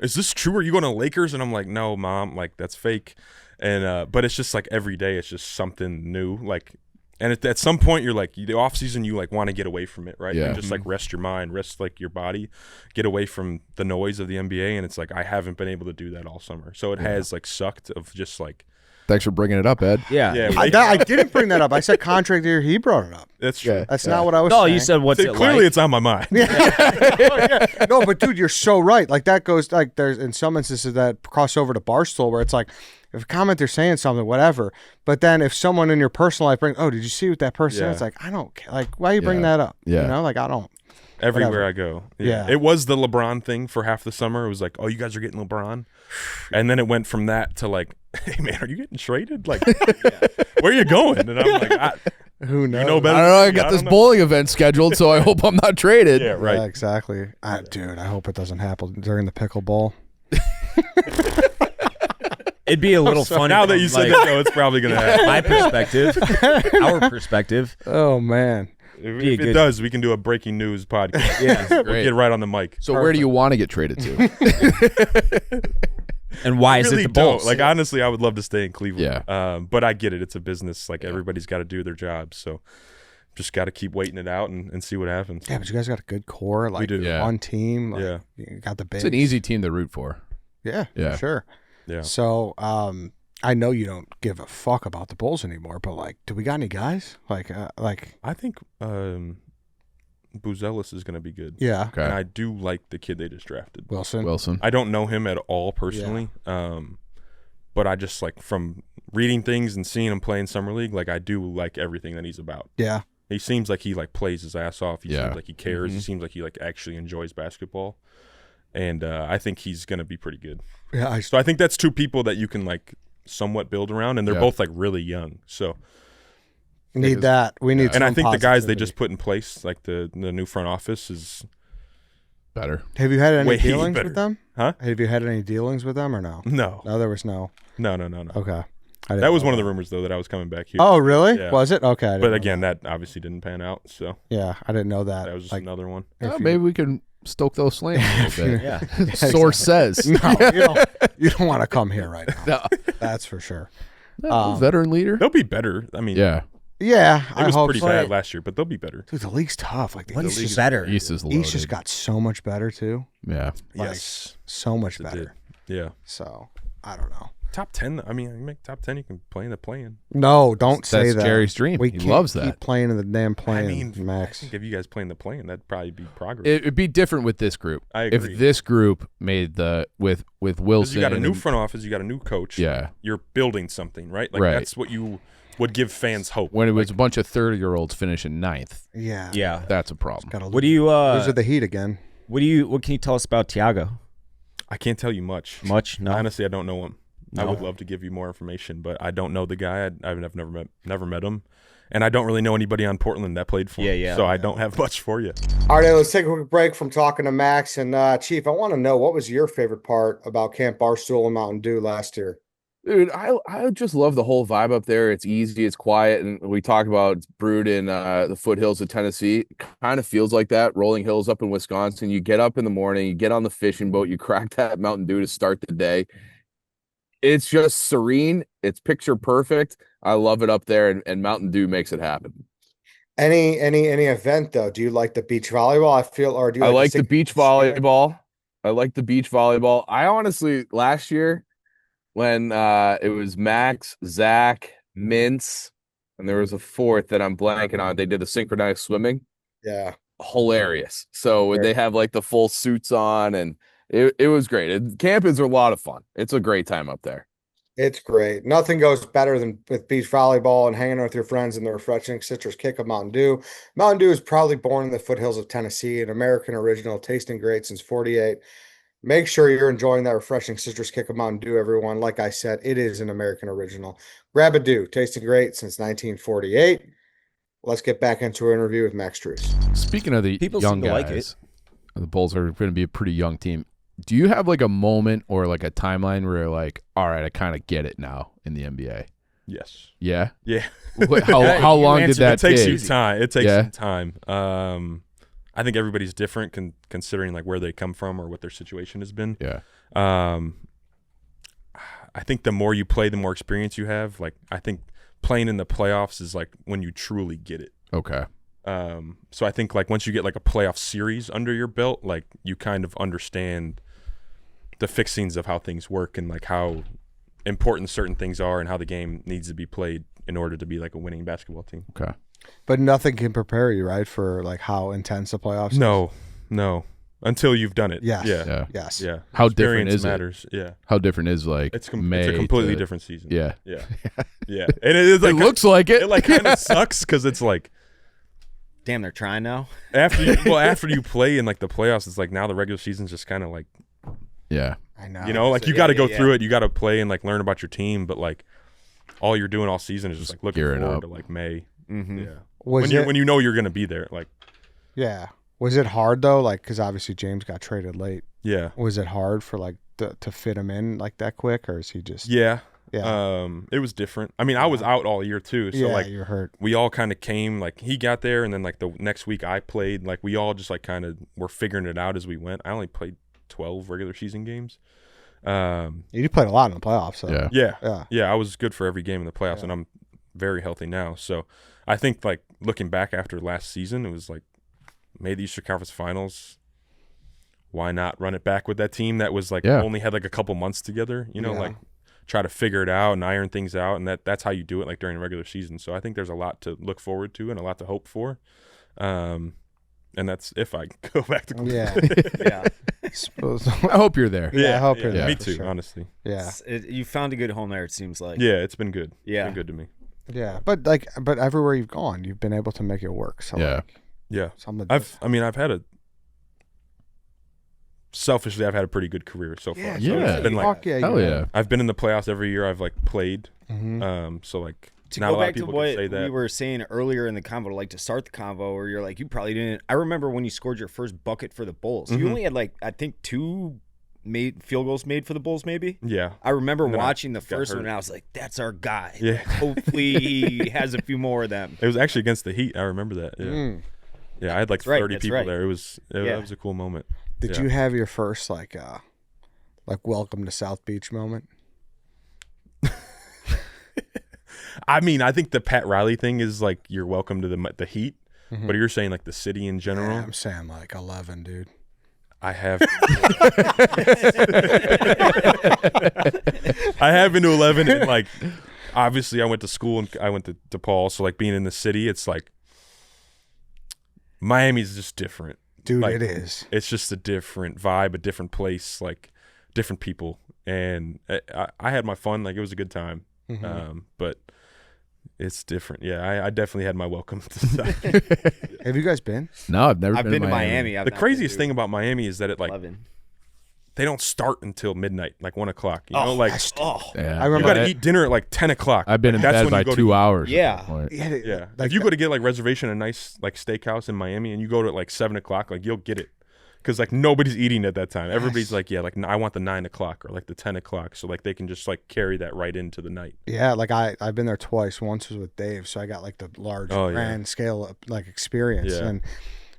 "Is this true? Are you going to Lakers?" And I'm like, "No, mom. Like that's fake." And but it's just like every day, it's just something new. Like And at some point, you're like, the off season, you like want to get away from it, right? Yeah. And just like rest your mind, rest like your body, get away from the noise of the NBA. And it's like, I haven't been able to do that all summer. So it has like sucked of just like. Thanks for bringing it up, Ed. Yeah. I didn't bring that up. I said contract year. He brought it up. That's true. Yeah. That's not what I was No, saying. you said what's it Clearly, like? it's on my mind. No, but dude, you're so right. Like that goes like there's in some instances that cross over to Barstool where it's like if a commenter's saying something, whatever. But then if someone in your personal life brings, oh, did you see what that person said? Yeah. It's like I don't care. Like why you bring Yeah. that up? Yeah. You know, like I don't. Everywhere Whatever. I go. Yeah. It was the LeBron thing for half the summer. It was like, oh, you guys are getting LeBron. And then it went from that to like, hey, man, are you getting traded? Like, where are you going? And I'm like, Who knows? you know I better. don't know. I than me. got this don't know. bowling event scheduled, so I hope I'm not traded. Yeah, right. Yeah, exactly. Dude, I hope it doesn't happen during the pickle bowl. It'd be a little funny. Now that from, you said like, that, though, it's probably going to happen. my perspective, our perspective. Oh man. If Be a it good- does, we can do a breaking news podcast. Yeah. We'll Great. get right on the mic. So where do you want to get traded to? And why is really it the don't. Bulls? Like, honestly, I would love to stay in Cleveland. Yeah. But I get it. It's a business. Like, everybody's got to do their job. So just got to keep waiting it out and see what happens. Yeah, but you guys got a good core. Like do. Yeah. one team. Like, Yeah. You got the base. It's an easy team to root for. Yeah. Yeah. Sure. Yeah. So, I know you don't give a fuck about the Bulls anymore, but like, do we got any guys? Like, I think Buzelis is going to be good. yeah, Okay. And I do like the kid they just drafted. Wilson. I don't know him at all personally, but I just like from reading things and seeing him play in summer league, like I do like everything that he's about. Yeah. He seems like he like plays his ass off. He Yeah. seems like he cares. He seems like he like actually enjoys basketball, and I think he's gonna be pretty good. Yeah. So I think that's two people that you can like somewhat build around, and they're Yeah. both like really young. So Need that. We need. and I some think the guys they positivity. just put in place, like the new front office, is Better. Have you had any way dealings better. with them? Huh? Have you had any dealings with them or no? no. No, there was no. Okay. Okay. I didn't That was know one of the rumors though that I was coming back here. Oh, really? Yeah. Was it? Okay. I didn't But know again, that obviously didn't pan out. So yeah, I didn't know that. that was just like, another one. if you- Maybe we can stoke those flames a little bit. yeah. Source says. No, you don't want to come here right now. No. That's for sure. Veteran leader. They'll be better. I mean, Yeah. Yeah, it I was hope pretty so. bad last year, but they'll be better. Dude, the league's tough. Like the What East is is better? East is loaded. East just got so much better too. Yeah. Like, Yes. so much It better. did. Yeah. So I don't know. Top 10. I mean, you make top 10, you can play in the play-in. No, don't say That's that. Jerry's dream. We He can't loves keep that. playing in the damn I playing, mean, Max. I think if you guys play in the play-in, that'd probably be progress. It'd be different with this group. I If agree. this group made the with 'Cause Wilson, you got a new and- front office, you got a new coach. Yeah. You're building something, right? Like Right. that's what you would give fans hope. when it was a bunch of 30-year-olds finishing ninth, Yeah. Yeah. that's a problem. Gotta What do you lose to the Heat again. what can you tell us about Tiago? I can't tell you much. Much? No. Honestly, I don't know him. I No. would love to give you more information, but I don't know the guy. I've never met him, and I don't really know anybody on Portland that played for him. Yeah, yeah. So I don't have much for you. All right, let's take a quick break from talking to Max. And Chief, I want to know, what was your favorite part about Camp Barstool and Mountain Dew last year? Dude, I just love the whole vibe up there. It's easy, it's quiet, and we talked about it's brewed in the foothills of Tennessee. Kind of feels like that. Rolling hills up in Wisconsin. You get up in the morning, you get on the fishing boat, you crack that Mountain Dew to start the day. It's just serene. It's picture perfect. I love it up there, and Mountain Dew makes it happen. Any event though? Do you like the beach volleyball? I feel, or do you I like the sing- beach volleyball. I like the beach volleyball. I honestly, last year when it was Max, Zach, Mintz, and there was a fourth that I'm blanking on, they did the synchronized swimming. Yeah. Hilarious. So Right. they have like the full suits on, and it was great. Camp is a lot of fun. It's a great time up there. It's great. Nothing goes better than with beach volleyball and hanging out with your friends and the refreshing citrus kick of Mountain Dew. Mountain Dew is proudly born in the foothills of Tennessee, an American original, tasting great since 48. Make sure you're enjoying that refreshing citrus kick of Mountain Dew, everyone. Like I said, it is an American original. Grab a Dew, tasting great since 1948. Let's get back into our interview with Max Strus. Speaking of the People young seem to guys, like it. the Bulls are going to be a pretty young team. Do you have like a moment or like a timeline where you're like, all right, I kind of get it now in the NBA? Yes. Yeah. Yeah. How You long did answered that It takes take? you time. It takes Yeah. some time. I think everybody's different considering like where they come from or what their situation has been. Yeah. I think the more you play, the more experience you have. Like I think playing in the playoffs is like when you truly get it. Okay. So I think like once you get like a playoff series under your belt, like you kind of understand the fixings of how things work and like how important certain things are and how the game needs to be played in order to be like a winning basketball team. Okay. But nothing can prepare you, right, for like how intense the playoffs is? No. Until you've done it. Yes. Yeah. Yes. Yeah. How different Experience is matters. Yeah. How different is like It's a May completely to- different season. Yeah. Yeah. Yeah. And it is like It looks like it. it like kind of sucks because it's like Damn, they're trying now. after you play in like the playoffs, it's like now the regular season's just kind of like, Yeah. I know. you know, like So, you got to yeah, go yeah, through yeah. it. You got to play and like learn about your team, but like all you're doing all season is just like looking gearing forward up. to like May. Mm-hmm. Yeah. Was When you know you're gonna be there, like yeah. Was it hard though? Like, because obviously James got traded late. yeah, Was it hard for like to fit him in like that quick, or is he just yeah. yeah? It was different. I mean, I was out all year too, so yeah, like you're hurt. we all kind of came. Like he got there, and then like the next week I played. Like we all just like kind of were figuring it out as we went. I only played 12 regular season games. You played a lot in the playoffs. So. Yeah. Yeah. I was good for every game in the playoffs, Yeah. and I'm very healthy now. So I think like looking back after last season, it was like made the Eastern Conference Finals. Why not run it back with that team that was like Yeah. only had like a couple months together? You know, Yeah. like try to figure it out and iron things out, and that's how you do it like during the regular season. So I think there's a lot to look forward to and a lot to hope for. And that's if I go back to Yeah. Yeah. Suppose. I hope you're there. Yeah, I hope you're there Me for too, sure. honestly. Yeah. You found a good home there, it seems like. Yeah, it's been good. Yeah. It's been good to me. Yeah. But everywhere you've gone, you've been able to make it work. So Yeah. like, Yeah. some of I've had a selfishly I've had a pretty good career so far. So Yeah. it's been like fuck yeah, Hell you yeah. I've been in the playoffs every year I've like played. Mhm. So like To not a go lot back of to people what can say that. we were saying earlier in the convo, like to start the convo, where you're like, you probably didn't. I remember when you scored your first bucket for the Bulls. You Mhm. only had like, I think, 2 field goals made for the Bulls, maybe. Yeah. I remember And then I watching the got first hurt. one, and I was like, that's our guy. Yeah. Hopefully he has a few more of them. It was actually against the Heat. I remember that. Yeah. Mm. Yeah, I had like That's right, 30 that's people right. there. Yeah. That was a cool moment. Did Yeah. you have your first like welcome to South Beach moment? I mean, I think the Pat Riley thing is like you're welcome to the Heat, but you're saying like the city in general. Yeah, I'm saying like 11, dude. I have I have been to 11 and like obviously I went to school and I went to Depaul, so like being in the city, it's like Miami's just different. Dude, Like, it is. It's just a different vibe, a different place, like different people. And I had my fun, like it was a good time. But it's different. Yeah, I definitely had my welcome to South. Have you guys been? No, I've never I've been to Miami. I've The not craziest been thing about Miami is that it to like 11. they don't start until midnight, like 1 o'clock. You know, like Oh, Yeah. I you remember got to eat dinner at like 10 o'clock. I've been in That's bed when by you go to 2 eat. hours. at Yeah. that point. Yeah, Yeah, like if you go to get like reservation at a nice like steakhouse in Miami and you go to like 7 o'clock, like you'll get it, because like nobody's eating at that time. Everybody's like, yeah, like I want the 9 o'clock or like the 10 o'clock, so like they can just like carry that right into the night. Yeah, like I've been there twice. Once was with Dave, so I got like the large Oh, yeah. grand scale like experience. Yeah. And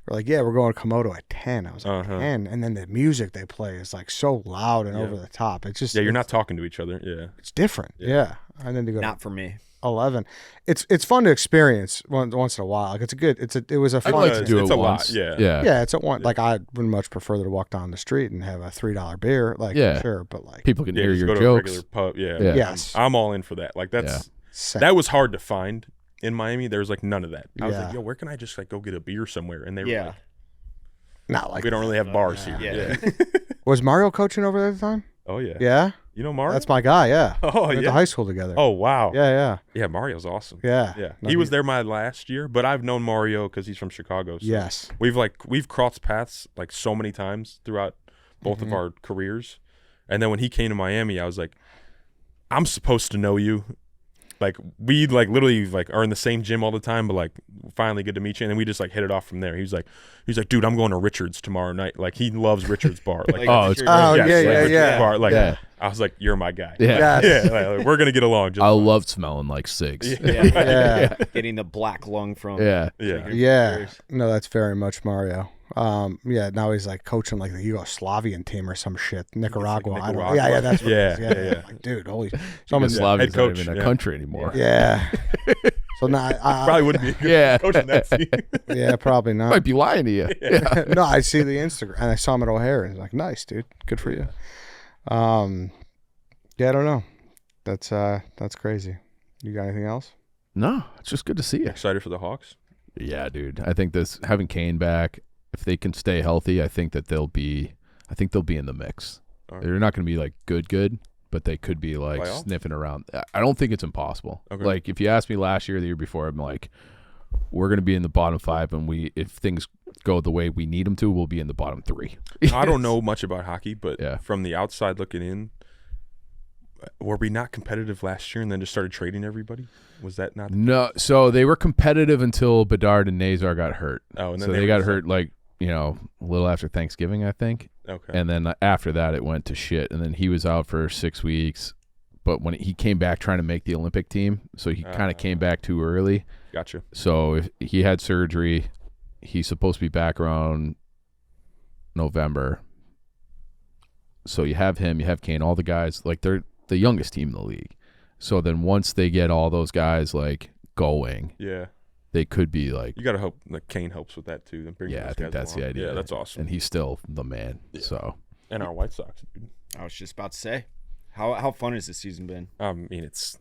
we're like, yeah, we're going to Komodo at 10. I was like, Uh-huh. 10, and then the music they play is like so loud and Yeah. over the top. It's just Yeah, you're not talking to each other. Yeah, It's different. Yeah. And then to go not for me. to 11. It's fun to experience once in a while. Like it was a I'd fun. like to do it's it a lot, once. yeah. Yeah. Yeah, it's a one. Like I would much prefer to walk down the street and have a $3 beer. Like Yeah. sure, but like People can Yeah, hear just your go to a jokes. regular pub. Yeah, Yeah. yes, I'm all in for that. Like that's same. that was hard to find in Miami. There was like none of that. I was Yeah. like, yo, where can I just like go get a beer somewhere? And they were Yeah. like, Not like we don't really have bars here. Yeah. Was Mario coaching over there at the time? Oh yeah. Yeah, You know Mario? that's my guy. Yeah, Oh we went to yeah. high school together. Oh wow. yeah. Yeah, Mario's awesome. Yeah. Yeah, No, he was there my last year, but I've known Mario because he's from Chicago. So Yes. we've crossed paths like so many times throughout both of our careers, and then when he came to Miami, I was like, I'm supposed to know you. Like we like literally like are in the same gym all the time, but like finally good to meet you, and then we just like hit it off from there. He's like, dude, I'm going to Richards tomorrow night. Like he loves Richards Bar. Like, Oh, it's Oh, yes, yeah, like, yeah, Richards yeah. Bar. Like Yeah. I was like, you're my guy. Yeah. Yes. Yeah, like, we're gonna get along. Just I fine. love smelling like cigs. Yeah. Getting the black lung from. Yeah. Yeah. Yeah. No, that's very much Mario. Yeah, now he's like coaching like the Yugoslavian team or some shit. Nicaragua. Like I don't know. Nicaragua. Yeah, that's what it is. Yeah. Like, dude, holy. Yugoslavia's head not coach, even a yeah. country anymore. Yeah. So now, Probably wouldn't be a good Yeah. coach in that team. yeah, probably not. Might be lying to you. Yeah. No, I see the Instagram and I saw him at O'Hare and he's like, nice, dude. Good for you. Yeah, I don't know. That's crazy. You got anything else? No, it's just good to see you. Excited for the Hawks? Yeah, dude. I think having Kane back, if they can stay healthy, I think they'll be in the mix. All right. They're not going to be like good, but they could be like Playoff? sniffing around. I don't think it's impossible. Okay. Like if you asked me last year or the year before, I'm like, we're going to be in the bottom 5, and if things go the way we need them to, we'll be in the bottom 3. I don't know much about hockey, but Yeah. from the outside looking in, were we not competitive last year and then just started trading everybody? Was that not? No, so they were competitive until Bedard and Nazar got hurt. Oh, and then So they were got just hurt like, a little after Thanksgiving, I think. Okay. And then after that, it went to shit. And then he was out for 6 weeks. But when he came back trying to make the Olympic team, so he kind of came back too early. Gotcha. So if he had surgery, he's supposed to be back around November. So you have him, you have Kane, all the guys, like they're the youngest team in the league. So then once they get all those guys like going, Yeah. they could be like, You got to hope like Kane helps with that too. Then bring yeah, those I think guys that's the along. idea. Yeah, that's awesome. And he's still the man. Yeah. So And our White Sox, dude. I was just about to say, how fun has this season been? I mean, it's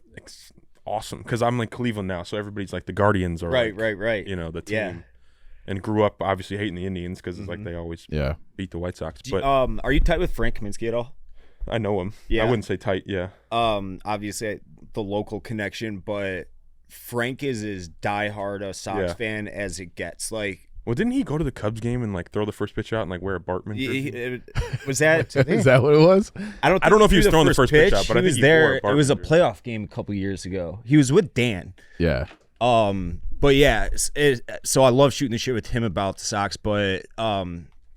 awesome because I'm like Cleveland now, so everybody's like the Guardians or Right. you know, the team. Yeah. And grew up obviously hating the Indians because it's like they always yeah. beat the White Sox. Do you- But are you tight with Frank Kaminsky at all? I know him. Yeah. I wouldn't say tight. Yeah. Obviously the local connection, but Frank is as diehard a Sox Yeah. fan as it gets. Like, Well, didn't he go to the Cubs game and like throw the first pitch out and like wear a Bartman jersey? was that? Is that what it was? I don't know if he threw was throwing the first pitch out, but I he think was he there. wore a It was a Bartman jersey. playoff game a couple years ago. He was with Dan. Yeah. But yeah, so I love shooting the shit with him about the Sox. But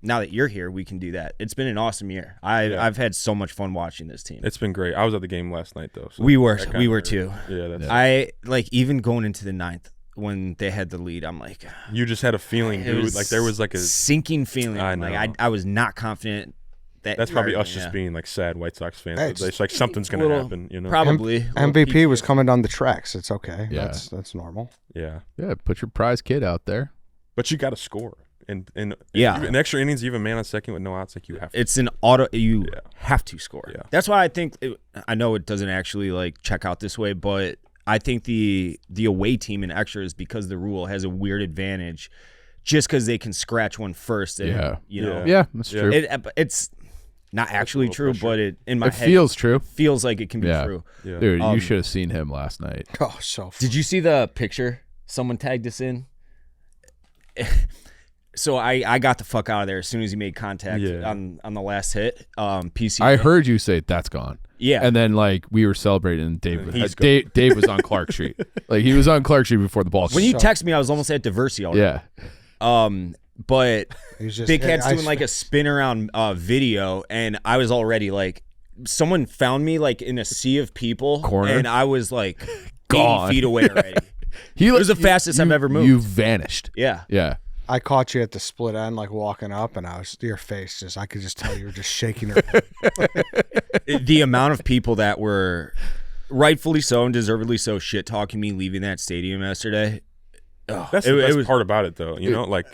now that you're here, we can do that. It's been an awesome year. I've had so much fun watching this team. It's been great. I was at the game last night though. So We were that kinda too. hurt. Yeah, that's. I like even going into the 9th when they had the lead. I'm like, You just had a feeling, it dude. was Like there was like a. sinking feeling. I Like know. I was not confident. That's probably us yeah. just being like sad White Sox fans. Hey, It's like something's gonna little- happen, you know. Probably MVP was coming down the tracks. It's okay. Yeah. That's normal. Yeah, Yeah. Put your prize kid out there. but you got to score, and Yeah. in extra innings, even man on second with no outs, like you have to. It's an auto. You Yeah. have to score. Yeah. That's why I think. I know it doesn't actually like check out this way, but I think the away team in extras, because the rule has a weird advantage, just because they can scratch one first. And, Yeah. you know, Yeah, that's Yeah. true. it's not actually little true, pressure. but in my It head feels true. feels like it can be Yeah. true. Yeah. Dude, you should have seen him last night. Oh, so Did you see the picture? Someone tagged us in. So I got the fuck out of there as soon as he made contact Yeah. on the last hit. PC. I heard you say that's gone. Yeah. And then like we were celebrating and Dave And he's Dave was on Clark Street. Like he was on Clark Street before the ball. When you text me, I was almost at Diversity already. Yeah. But he's just Big Cat's I- doing like a spin around video, and I was already like, someone found me like in a sea of people, Corner. and I was like 80 Gone. feet away already. It was the fastest I've ever moved. You vanished. Yeah. Yeah. I caught you at the split end, like walking up, and your face I could just tell you were just shaking your head. The amount of people that were rightfully so and deservedly so shit talking me leaving that stadium yesterday. That's the best part about it, though. You know, like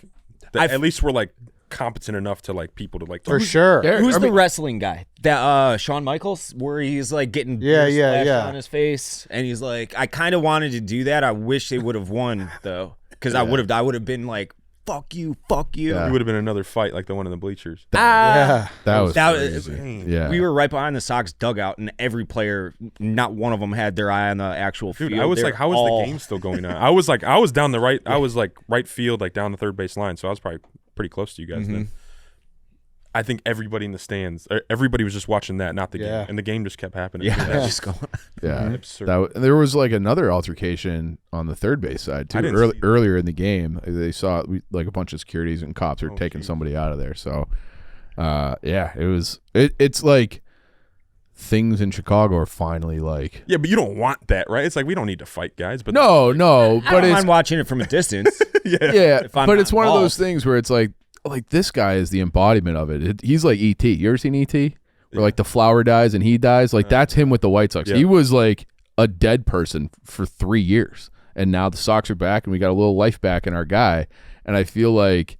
at least we're like competent enough to like people to like For talk. sure. Yeah. Who's I the mean- wrestling guy? That Shawn Michaels, where he's like getting Yeah, beer yeah, splashed yeah. on his face, and he's like, I kind of wanted to do that. I wish they would have won though, because I would have been like, fuck you. Yeah. It would have been another fight like the one in the bleachers. Yeah. That was That was- crazy. Yeah. We were right behind the Sox dugout, and every player, not one of them had their eye on the actual Dude, field. I was They like, were how is all- the game still going on? I was down the right. I was like right field, like down the third base line. So I was probably pretty close to you guys then. I think everybody in the stands, everybody was just watching that, not the Yeah. game, and the game just kept happening. Yeah, That's just going. Yeah. absurd. There was like another altercation on the third base side too. I didn't see that. Earlier in the game, they saw like a bunch of securities and cops were taking geez. somebody out of there. So, yeah, it's like things in Chicago are finally like Yeah, but you don't want that, right? It's like we don't need to fight, guys. But no, I but don't it's mind watching it from a distance. yeah, if I'm but not it's one of those involved. things where it's like like this guy is the embodiment of it. He's like E.T. You ever seen E.T.? Where like the flower dies and he dies? Like that's him with the White Sox. Yeah. He was like a dead person for 3 years. And now the Sox are back and we got a little life back in our guy. And I feel like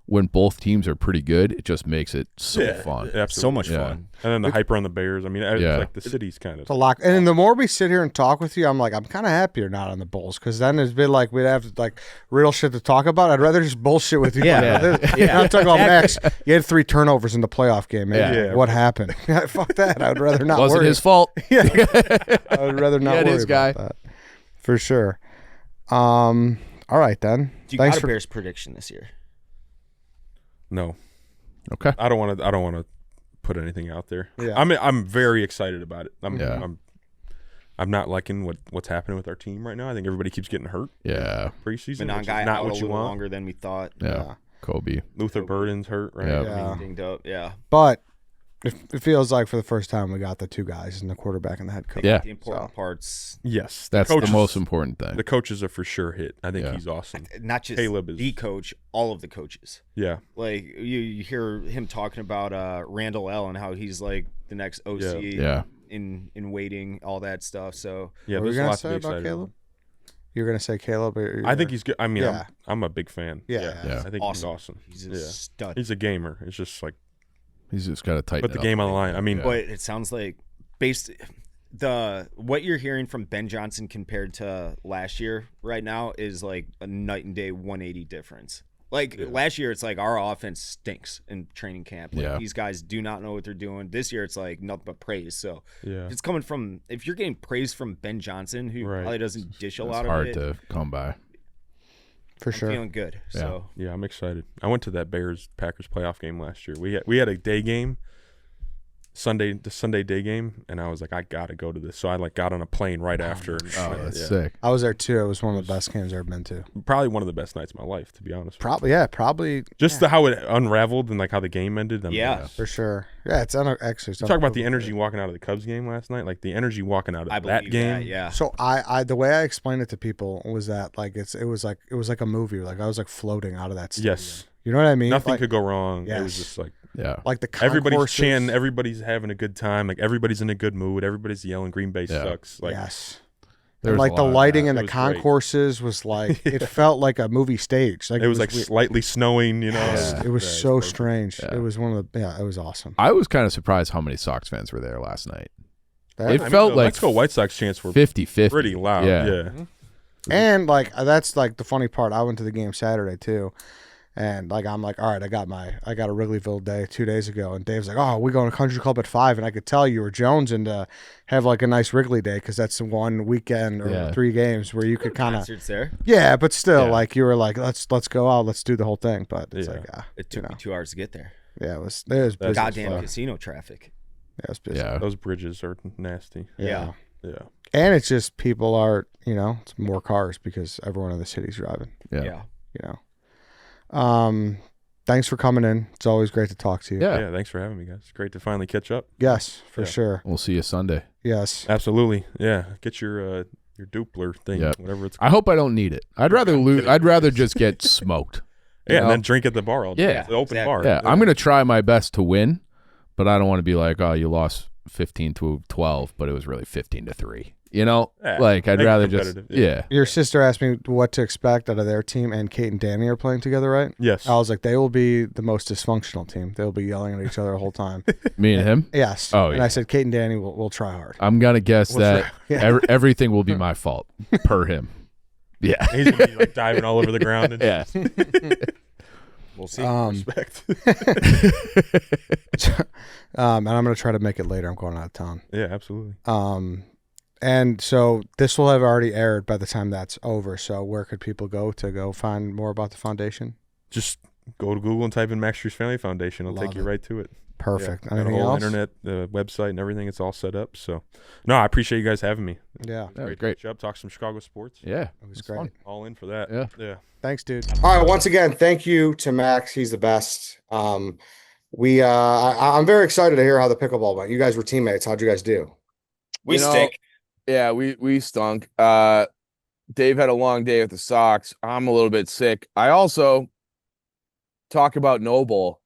when both teams are pretty good, it just makes it so fun. Absolutely. So much fun. And then the hype around the Bears. I mean, it's like the city's kind of It's a lot. And the more we sit here and talk with you, I'm like, I'm kind of happy you're not on the Bulls, because then it's been like we'd have like real shit to talk about. I'd rather just bullshit with you. Yeah. I'm talking about Max. You had 3 turnovers in the playoff game. Man. Yeah. What happened? Fuck that. I'd rather not. Wasn't worry. his fault. Yeah. I would rather not He had worry his guy. about that. For sure. All right then. Do you Thanks got a for Bears prediction this year? No. Okay. I don't want to put anything out there. Yeah. I'm very excited about it. Yeah. I'm not liking what's happening with our team right now. I think everybody keeps getting hurt Yeah. preseason. Manon Which guy is not out what a you little want. longer than we thought. Yeah. Kobe. Luther Burden's hurt, right? Yeah. Yeah. Dinged up. Yeah. But it feels like for the first time we got the 2 guys, and the quarterback and the head coach. Yeah. The important parts, Yes. That's coaches, the most important thing. The coaches are for sure hit. I think Yeah. he's awesome. not just Caleb is- the coach, all of the coaches. Yeah. Like you hear him talking about Randall L and how he's like the next OC Yeah. in waiting, all that stuff. So Yeah. What were you There's a gonna lot to say be about excited Caleb? You were gonna say Caleb? Or I think he's good. I mean, Yeah. I'm a big fan. Yeah. Yeah. I think he's awesome. he's a Yeah. stud. He's a gamer. It's just like He's just got to tighten put the game on the line. I mean, But it sounds like what you're hearing from Ben Johnson compared to last year right now is like a night and day 180 difference. Like last year, it's like our offense stinks in training camp. Like, Yeah. these guys do not know what they're doing. This year, it's like nothing but praise. So yeah. it's coming from, if you're getting praise from Ben Johnson, who Right. probably doesn't dish a It's lot hard of it, to come by. For I'm sure. feeling good. Yeah. So Yeah, I'm excited. I went to that Bears Packers playoff game last year. We had a day game, the Sunday day game, and I was like, I gotta go to this. So I like got on a plane right after. And Oh, went, that's yeah. sick. I was there too. It was one of the best games I've ever been to. Probably one of the best nights of my life, to be honest. Probably. Just how it unraveled and like how the game ended. I mean, yeah, For sure. Yeah, it's actually. You talk about the energy walking out of the Cubs game last night, like the energy walking out of I that believe game. that. Yeah. So I the way I explained it to people was that like it was like a movie. Like I was like floating out of that stadium. Yes, You know what I mean? nothing like, could go wrong. It Yes. was just like Yeah. like the everybody's concourses- chanting, everybody's having a good time, like everybody's in a good mood, everybody's yelling, Green Bay Yeah. sucks. Like Yes. There And was like a the lot of lighting that. in It the was great. concourses was like it felt like a movie stage. Like it was like weird. slightly snowing, you know. Yes, it was Yeah, so it's strange. Yeah. It was one of the it was awesome. I was kind of surprised how many Sox fans were there last night. That- It I mean, felt the like Let's Go White Sox chants were 50-50. pretty loud. Yeah. And like that's like the funny part. I went to the game Saturday too, and like I'm like, all right, I got a Wrigleyville day 2 days ago, and Dave's like, oh, we going to Country Club at 5, and I could tell you were jonesing to have like a nice Wrigley day because that's the one weekend or Yeah. 3 games where you could kind of Concerts there. yeah, but still Yeah. like you were like let's go out, let's do the whole thing, but it's Yeah. like It took me 2 hours to get there. yeah, it was busy. as Goddamn fuck. casino traffic. Yeah, it was busy. Yeah. Those bridges are nasty. Yeah. Yeah. And it's just people are, it's more cars because everyone in the city's driving, Yeah. Yeah. Thanks for coming in. It's always great to talk to you. Yeah. Yeah. Thanks for having me, guys. Great to finally catch up. Yes, for Yeah. sure. We'll see you Sunday. Yes. Absolutely. Yeah. Get your Doppler thing, Yep. whatever it's I called. hope I don't need it. I'd rather lose. I'd rather just get smoked. Yeah, you and know? then drink at the bar all day. Yeah. It's the open Exactly. bar. Yeah, I'm gonna try my best to win, but I don't want to be like, oh, you lost 15-12, but it was really 15-3. You know, Yeah, like I'd make it rather just competitive, yeah. yeah. Your sister asked me what to expect out of their team, and Kate and Danny are playing together, right? Yes. I was like, they will be the most dysfunctional team. They'll be yelling at each other the whole time. Me and him. Yes. Oh, and yeah. I said, Kate and Danny will try hard. I'm gonna guess that Yeah. everything will be my fault per him. Yeah, He's gonna be like diving all over the ground. And yeah. We'll see. Respect. And I'm going to try to make it later. I'm going out of town. Yeah, absolutely. And so this will have already aired by the time that's over. So where could people go to go find more about the foundation? Just go to Google and type in Max Strus Family Foundation. It'll Love take you it. right to it. Perfect. Yeah, got Anything the whole else? internet, the website, and everything. It's all set up. So, no, I appreciate you guys having me. Yeah. That was to great. catch up, talk some Chicago sports. Yeah, It was it's great. fun. All in for that. Yeah. Yeah. Thanks, dude. All right. Once again, thank you to Max. He's the best. I'm very excited to hear how the pickleball went. You guys were teammates. How'd you guys do? We stink. Yeah, we stunk. Dave had a long day with the Sox. I'm a little bit sick. I also talk about Noble.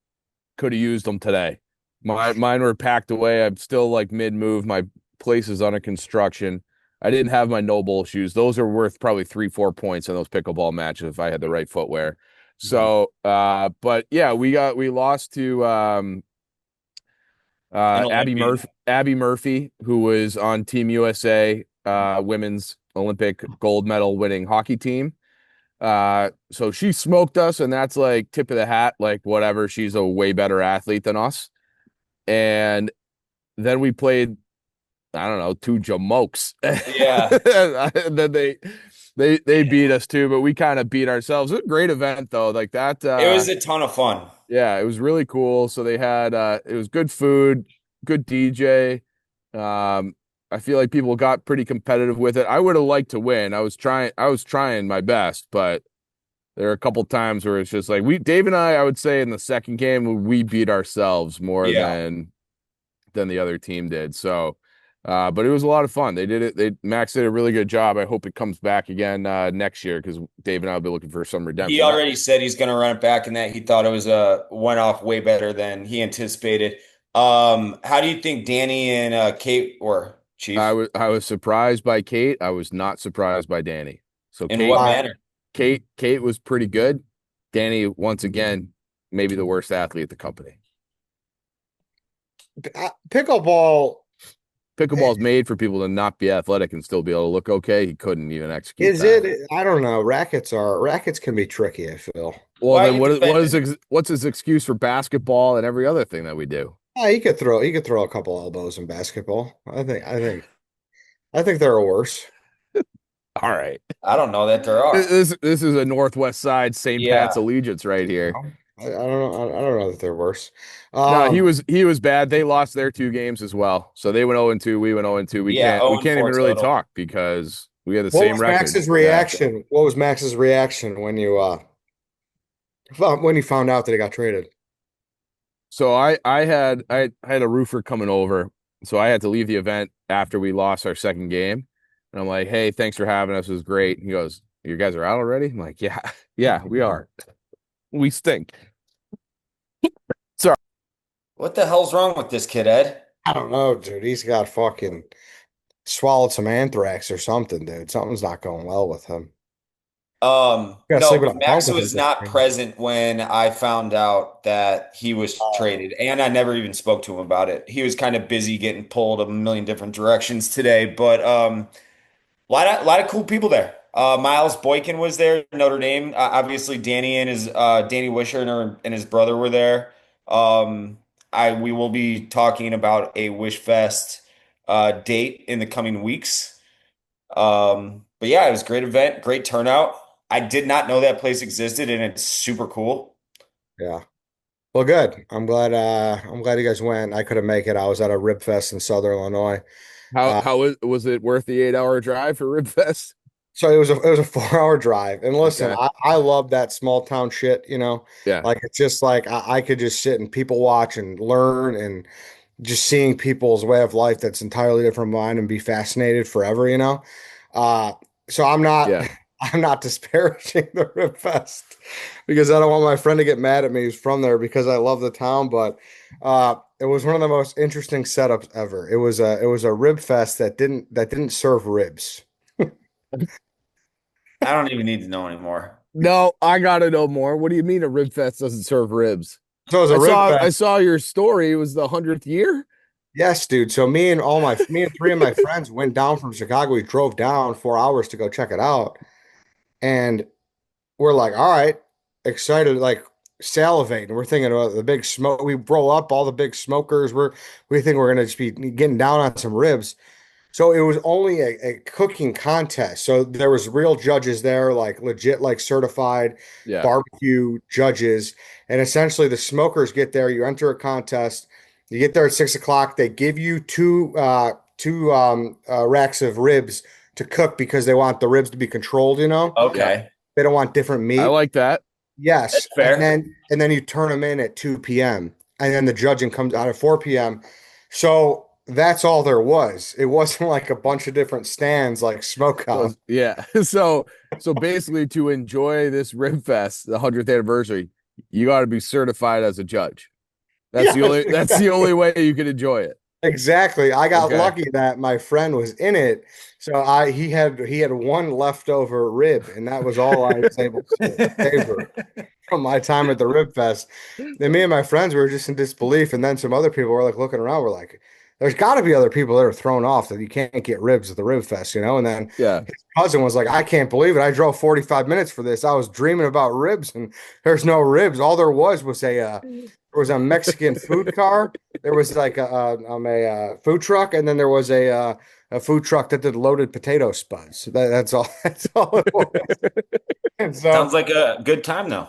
Could have used them today. Mine were packed away. I'm still like mid move. My place is under construction. I didn't have my Noble shoes. Those are worth probably 3-4 points in those pickleball matches if I had the right footwear. So, but yeah, we lost to An Olympian. Abby Murphy, who was on Team USA, women's Olympic gold medal winning hockey team. So she smoked us, and that's like tip of the hat, like whatever. She's a way better athlete than us. And then we played, I don't know, two jamokes. Yeah. And then they beat us too, but we kind of beat ourselves. It was a great event though. Like that It was a ton of fun. yeah, it was really cool. So they had it was good food, good DJ. I feel like people got pretty competitive with it. I would have liked to win. I was trying my best, but there are a couple times where it's just like Dave and I would say in the second game we beat ourselves more Yeah. than the other team did. So but it was a lot of fun. They did it. Max did a really good job. I hope it comes back again next year because Dave and I will be looking for some redemption. He already said he's going to run it back and that he thought it was went off way better than he anticipated. How do you think Danny and Kate were, Chief? I was surprised by Kate. I was not surprised by Danny. So In what manner? Kate was pretty good. Danny, once again, maybe the worst athlete at the company. Pickleball Pickleball's made for people to not be athletic and still be able to look okay. He couldn't even execute is that. it? I don't know. Rackets can be tricky, I feel. Well, Why then are you what's his excuse for basketball and every other thing that we do? Yeah, he could throw a couple elbows in basketball. I think there are worse. All right. I don't know that there are. This is a Northwest Side St. Yeah. Pat's allegiance right here. I don't know. I don't know that they're worse. No, he was bad. They lost their 2 games as well. So they went 0-2. We went 0-2. We Yeah, can't even 0-4 really total. talk because we had the What same was record. Max's reaction? What was Max's reaction when you found out that he got traded? So I had a roofer coming over, so I had to leave the event after we lost our second game, and I'm like, "Hey, thanks for having us. It was great." He goes, "You guys are out already?" I'm like, "Yeah, we are. We stink." Sorry. What the hell's wrong with this kid, Ed? I don't know, dude. He's got fucking swallowed some anthrax or something, dude. Something's not going well with him. Gotta No, sleep with but a Max bunk with was him. not present when I found out that he was traded, and I never even spoke to him about it. He was kind of busy getting pulled a million different directions today, but lot of cool people there. Miles Boykin was there, Notre Dame. Obviously, Danny and his Danny Wisher and his brother were there. We will be talking about a Wish Fest date in the coming weeks. But yeah, it was a great event, great turnout. I did not know that place existed, and it's super cool. Yeah. Well, good. I'm glad you guys went. I couldn't make it. I was at a Rib Fest in Southern Illinois. How was it worth the 8-hour drive for Ribfest? So it was a 4 hour drive. And listen, Okay. I love that small town shit, you know. Yeah. Like it's just like I could just sit and people watch and learn and just seeing people's way of life that's entirely different from mine and be fascinated forever, you know. So I'm not Yeah. I'm not disparaging the Rib Fest because I don't want my friend to get mad at me who's from there because I love the town, but it was one of the most interesting setups ever. It was a Rib Fest that didn't serve ribs. I don't even need to know anymore. No, I gotta know more. What do you mean a Ribfest doesn't serve ribs? So it was a Rib I Fest. saw your story. It was the 100th year. Yes, dude. So me and 3 of my friends went down from Chicago. We drove down 4 hours to go check it out. And we're like, all right, excited, like salivating. We're thinking about the big smoke. We roll up all the big smokers. We think we're gonna just be getting down on some ribs. So it was only a cooking contest. So there was real judges there, like legit, like certified Yeah. barbecue judges. And essentially the smokers get there, you enter a contest, you get there at 6 o'clock, they give you two racks of ribs to cook because they want the ribs to be controlled, you know? Okay. They don't want different meat. I like that. Yes. That's fair. And then you turn them in at 2 p.m. And then the judging comes out at 4 p.m. So that's all there was. It wasn't like a bunch of different stands like Smokehouse. Yeah. So basically to enjoy this Rib Fest, the 100th anniversary, You got to be certified as a judge. That's Yeah, the only. That's the only way you can enjoy it. exactly. I got Okay. lucky that my friend was in it, so I he had one leftover rib, and that was all I was able to savor from my time at the Rib Fest. And me and my friends were just in disbelief, and then some other people were like looking around. We're like, "There's got to be other people that are thrown off that you can't get ribs at the Rib Fest, you know?" And then Yeah. his cousin was like, "I can't believe it. I drove 45 minutes for this. I was dreaming about ribs, and there's no ribs. All was there was a Mexican food car. There was like a food truck, and then there was a food truck that did loaded potato spuds. That's all. That's all it was. And Sounds so, like a good time though.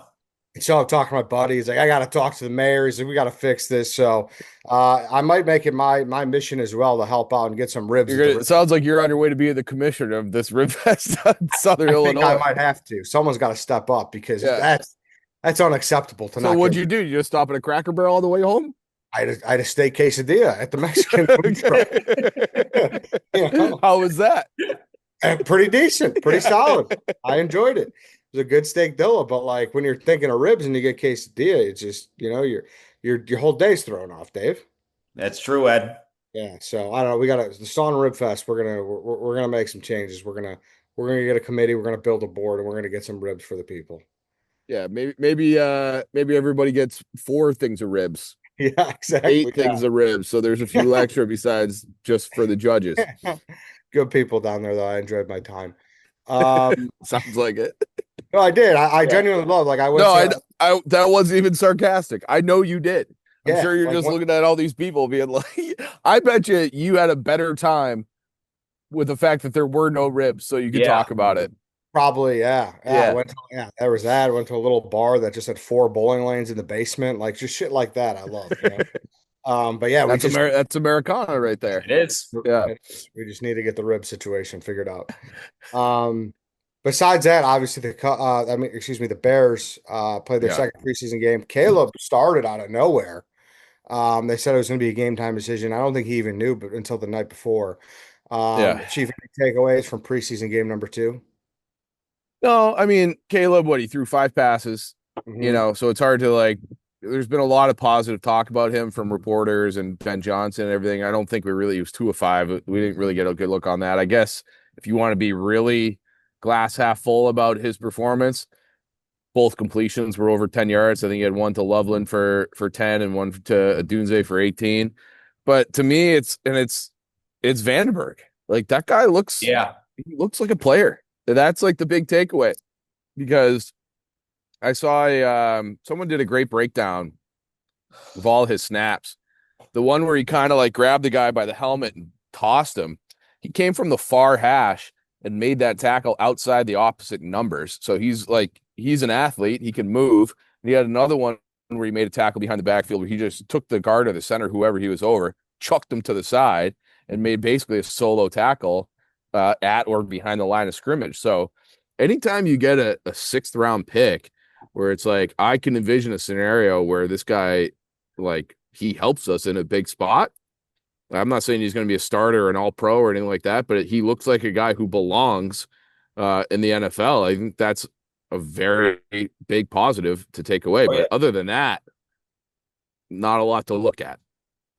so I'm talking to my buddy. He's like, I got to talk to the mayor. He's like, we got to fix this. So, I might make it my mission as well to help out and get some ribs You're at the gonna. rib. It sounds like you're on your way to being the commissioner of this Rib Fest in Southern I think I Illinois. might have to. Someone's got to step up because Yeah. that's unacceptable to So not what'd get. you do? You just stop at a Cracker Barrel on the way home? I had a steak quesadilla at the Mexican food truck. You know? How was that? Pretty decent, pretty solid. I enjoyed it. It was a good steak dilla, but like when you're thinking of ribs and you get quesadilla, it's just your whole day's thrown off, Dave. That's true, Ed. Yeah, so I don't know. We got the Sauna Rib Fest. We're gonna make some changes. We're gonna get a committee. We're gonna build a board, and we're gonna get some ribs for the people. Yeah, maybe everybody gets 4 things of ribs, Yeah, exactly. 8 things of ribs. So there's a few extra besides just for the judges. Yeah. Good people down there, though. I enjoyed my time. Um, Sounds like it. no, I did. I Yeah. genuinely love. Like I went No, to I that wasn't even sarcastic. I know you did. I'm yeah, sure you're like just looking at all these people being like, I bet you had a better time with the fact that there were no ribs, so you could Yeah. talk about it. probably, yeah. I Yeah. went to, yeah, there was that. I went to a little bar that just had 4 bowling lanes in the basement, like just shit like that. I love, you know. But yeah, That's Americana right there. It is. Yeah. we just need to get the rib situation figured out. Um, besides that, obviously excuse me, the Bears played their Yeah. second preseason game. Caleb started out of nowhere. They said it was going to be a game time decision. I don't think he even knew, but until the night before. Yeah. Chief, any takeaways from preseason game number 2? No, I mean, Caleb, he threw 5 passes, Mhm. so it's hard to like, there's been a lot of positive talk about him from reporters and Ben Johnson and everything. I don't think he was 2 of 5. We didn't really get a good look on that. I guess if you want to be really glass half full about his performance, both completions were over 10 yards. I think he had one to Loveland for 10 and one to Dunze for 18. But to me, it's Vandenberg. Like that guy Yeah. he looks like a player. That's like the big takeaway because I saw someone did a great breakdown of all his snaps. The one where he kind of like grabbed the guy by the helmet and tossed him. He came from the far hash and made that tackle outside the opposite numbers. So he's an athlete. He can move. And he had another one where he made a tackle behind the backfield where he just took the guard or the center, whoever he was over, chucked him to the side and made basically a solo tackle at or behind the line of scrimmage. So anytime you get a 6th round pick where it's like, I can envision a scenario where this guy, like, he helps us in a big spot. I'm not saying he's going to be a starter or an all pro or anything like that, but he looks like a guy who belongs in the NFL. I think that's a very big positive to take away. Oh, yeah. But other than that, not a lot to look at.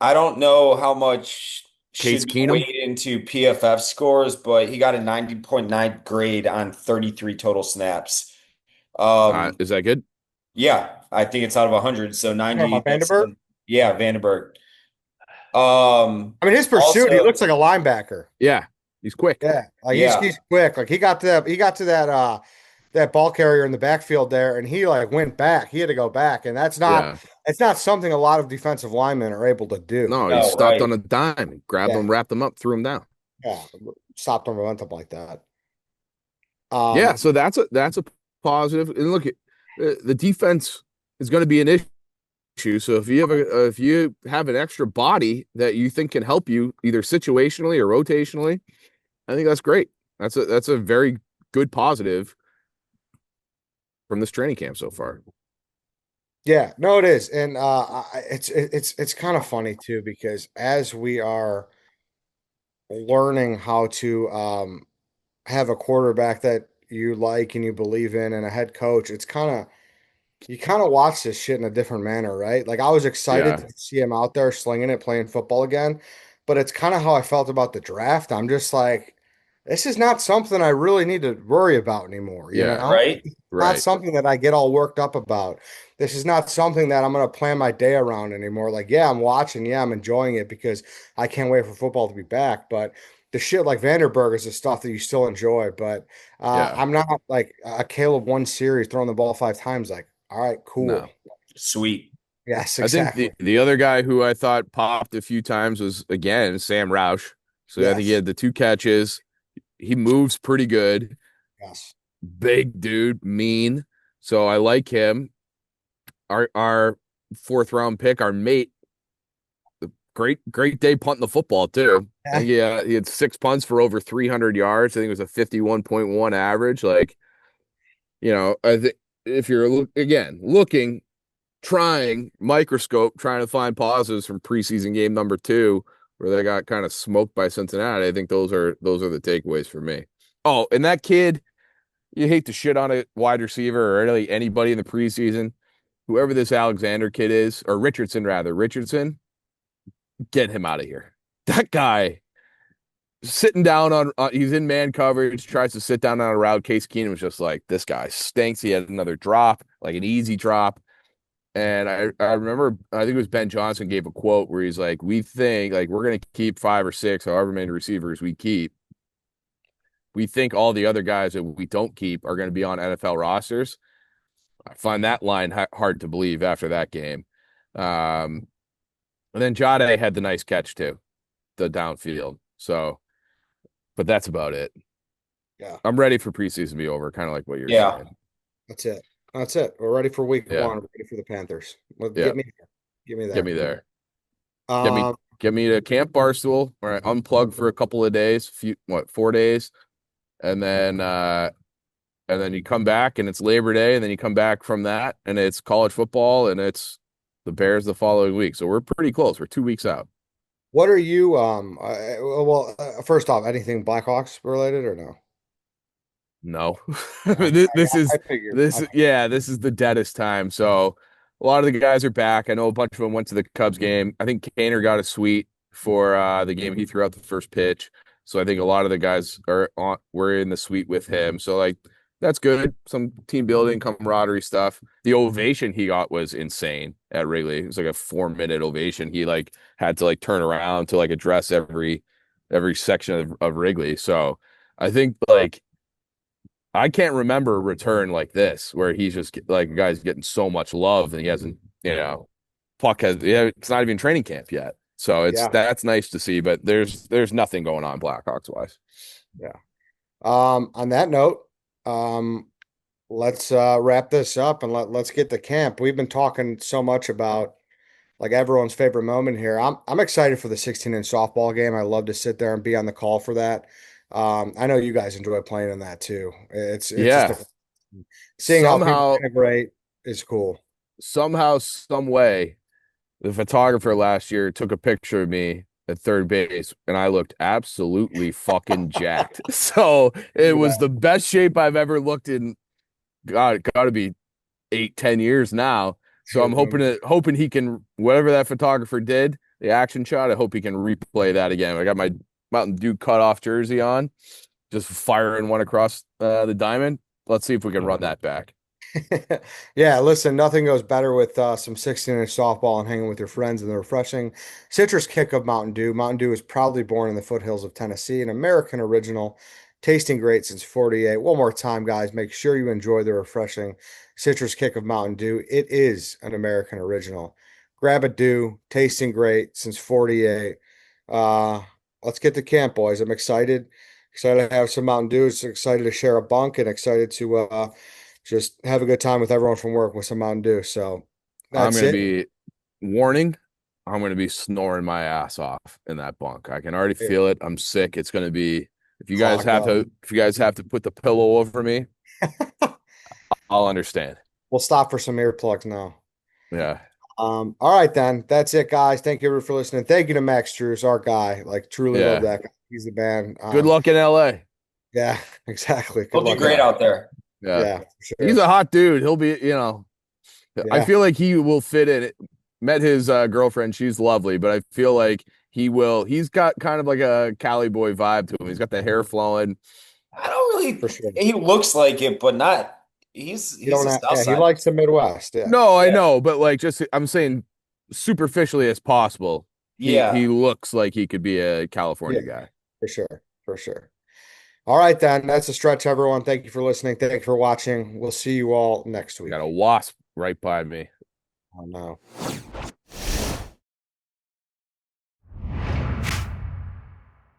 I don't know how much Case should be Keenum? weighed into PFF scores, but he got a 90.9 grade on 33 total snaps. Is that good? Yeah, I think it's out of 100, so 90. Vandenberg? Yeah, Vandenberg. I mean, his pursuit, he Also, looks like a linebacker. Yeah, he's quick. Yeah, like Yeah. he's quick. Like he got to that ball carrier in the backfield there, and he like went back. He had to go back, and Yeah. it's not something a lot of defensive linemen are able to do. No, No, he stopped right. on a dime, grabbed Yeah. him, wrapped him up, threw him down. Yeah, stopped on momentum like that. Yeah, so that's a positive. And look, the defense is going to be an issue. So if you have an extra body that you think can help you either situationally or rotationally, I think that's great. That's a very good positive from this training camp so far. Yeah, no, it is, and it's kind of funny too because as we are learning how to have a quarterback that you like and you believe in, and a head coach, it's kind of you kind of watch this shit in a different manner, right? Like I was excited Yeah. to see him out there slinging it, playing football again, but it's kind of how I felt about the draft. I'm just like, this is not something I really need to worry about anymore, you Yeah. know? Right? Not Right. something that I get all worked up about. This is not something that I'm going to plan my day around anymore. Like, yeah, I'm watching, yeah, I'm enjoying it because I can't wait for football to be back, but the shit like Vanderberg is the stuff that you still enjoy, but Yeah. I'm not like a Caleb one series throwing the ball 5 times. Like, all right, cool. No. Sweet. Yes, I think exactly. the other guy who I thought popped a few times was again Sam Roush. So I think he Yes, had the 2 catches. He moves pretty good. yes. Big dude, mean. So I like him. Our fourth round pick, our mate, great day punting the football too. I Yeah. think he had 6 punts for over 300 yards. I think it was a 51.1 average. Like, I think if you're looking, trying microscope, trying to find positives from preseason game number 2, where they got kind of smoked by Cincinnati. I think those are the takeaways for me. Oh, and that kid, you hate to shit on a wide receiver or really anybody in the preseason. Whoever this Alexander kid is, or Richardson rather, Richardson, get him out of here. That guy sitting down he's in man coverage, tries to sit down on a route. Case Keenum was just like, this guy stinks. He had another drop, like an easy drop. And I remember, I think it was Ben Johnson gave a quote where he's like, we think like we're going to keep 5 or 6, however many receivers we keep. We think all the other guys that we don't keep are going to be on NFL rosters. I find that line hard to believe after that game. And then Jade had the nice catch too, the downfield. So, but that's about it. Yeah, I'm ready for preseason to be over, kind of like what you're Yeah. saying. that's it. That's it. We're ready for week Yeah, one. We're ready for the Panthers. Well, yeah. get me there. Get me Get there. me there. Get me Um, get me to Camp Barstool. All right, unplug for a couple of days, 4 days, and then you come back and it's Labor Day, and then you come back from that and it's college football and it's the Bears the following week. So we're pretty close. We're 2 weeks out. what are you first off, anything Blackhawks related or no? No. Yeah, This I is figured. this yeah, this is the deadest time. So a lot of the guys are back. I know a bunch of them went to the Cubs game. I think Kaner got a suite for the game he threw out the first pitch. So I think a lot of the guys were in the suite with him. So like that's good. Some team building, camaraderie stuff. The ovation he got was insane at Wrigley. It was like a 4-minute ovation. He like had to like turn around to like address every section of Wrigley. So I think like I can't remember a return like this where he's just like a guy's getting so much love and he hasn't, Puck has, yeah, it's not even training camp yet. So Yeah, that's nice to see, but there's nothing going on Blackhawks wise. yeah. On that note, um, let's wrap this up and let's get to camp. We've been talking so much about like everyone's favorite moment here. I'm excited for the 16-inch softball game. I love to sit there and be on the call for that. I know you guys enjoy playing in that too. It's just Yeah. seeing how people Somehow, integrate is cool. some way, the photographer last year took a picture of me at third base and I looked absolutely fucking jacked. So it Yeah. was the best shape I've ever looked in. God, it gotta be 8, 10 years now. So I'm hoping he can, whatever that photographer did, the action shot. I hope he can replay that again. I got my Mountain Dew cutoff jersey on, just firing one across the diamond. Let's see if we can run that back. Yeah, listen, nothing goes better with some 16-inch softball and hanging with your friends and the refreshing citrus kick of Mountain Dew. Mountain Dew was proudly born in the foothills of Tennessee, an American original, tasting great since 48. One more time, guys, make sure you enjoy the refreshing citrus kick of Mountain Dew. It is an American original. Grab a Dew, tasting great since 48. Uh, let's get to camp, boys. I'm excited. Excited to have some Mountain Dew. Excited to share a bunk and excited to just have a good time with everyone from work with some Mountain Dew. So I'm that's gonna it. be warning. I'm gonna be snoring my ass off in that bunk. I can already feel it. I'm sick. It's gonna be Clogged up. if you guys have to put the pillow over me, I'll understand. We'll stop for some earplugs now. Yeah. All right then. That's it, guys. Thank you for listening. Thank you to Max Strus, our guy. Like truly love Yeah. that guy. He's the man. Good luck in LA. Yeah, exactly. Good He'll do luck. great out there. Yeah. Yeah, for He's sure. a hot dude. He'll be. I Yeah, feel like he will fit in. Met his girlfriend. She's lovely, but I feel like he will. He's got kind of like a Cali boy vibe to him. He's got the hair flowing. I don't really. for sure. He looks like it, but not. You He's don't a have, South yeah, he Side. likes the Midwest. Yeah, No, I Yeah. know, but like just I'm saying superficially as possible. Yeah. He looks like he could be a California yeah, guy. for sure, for sure. All right, then. That's a stretch, everyone. Thank you for listening. Thank you for watching. We'll see you all next I week. got a wasp right by me. Oh, no.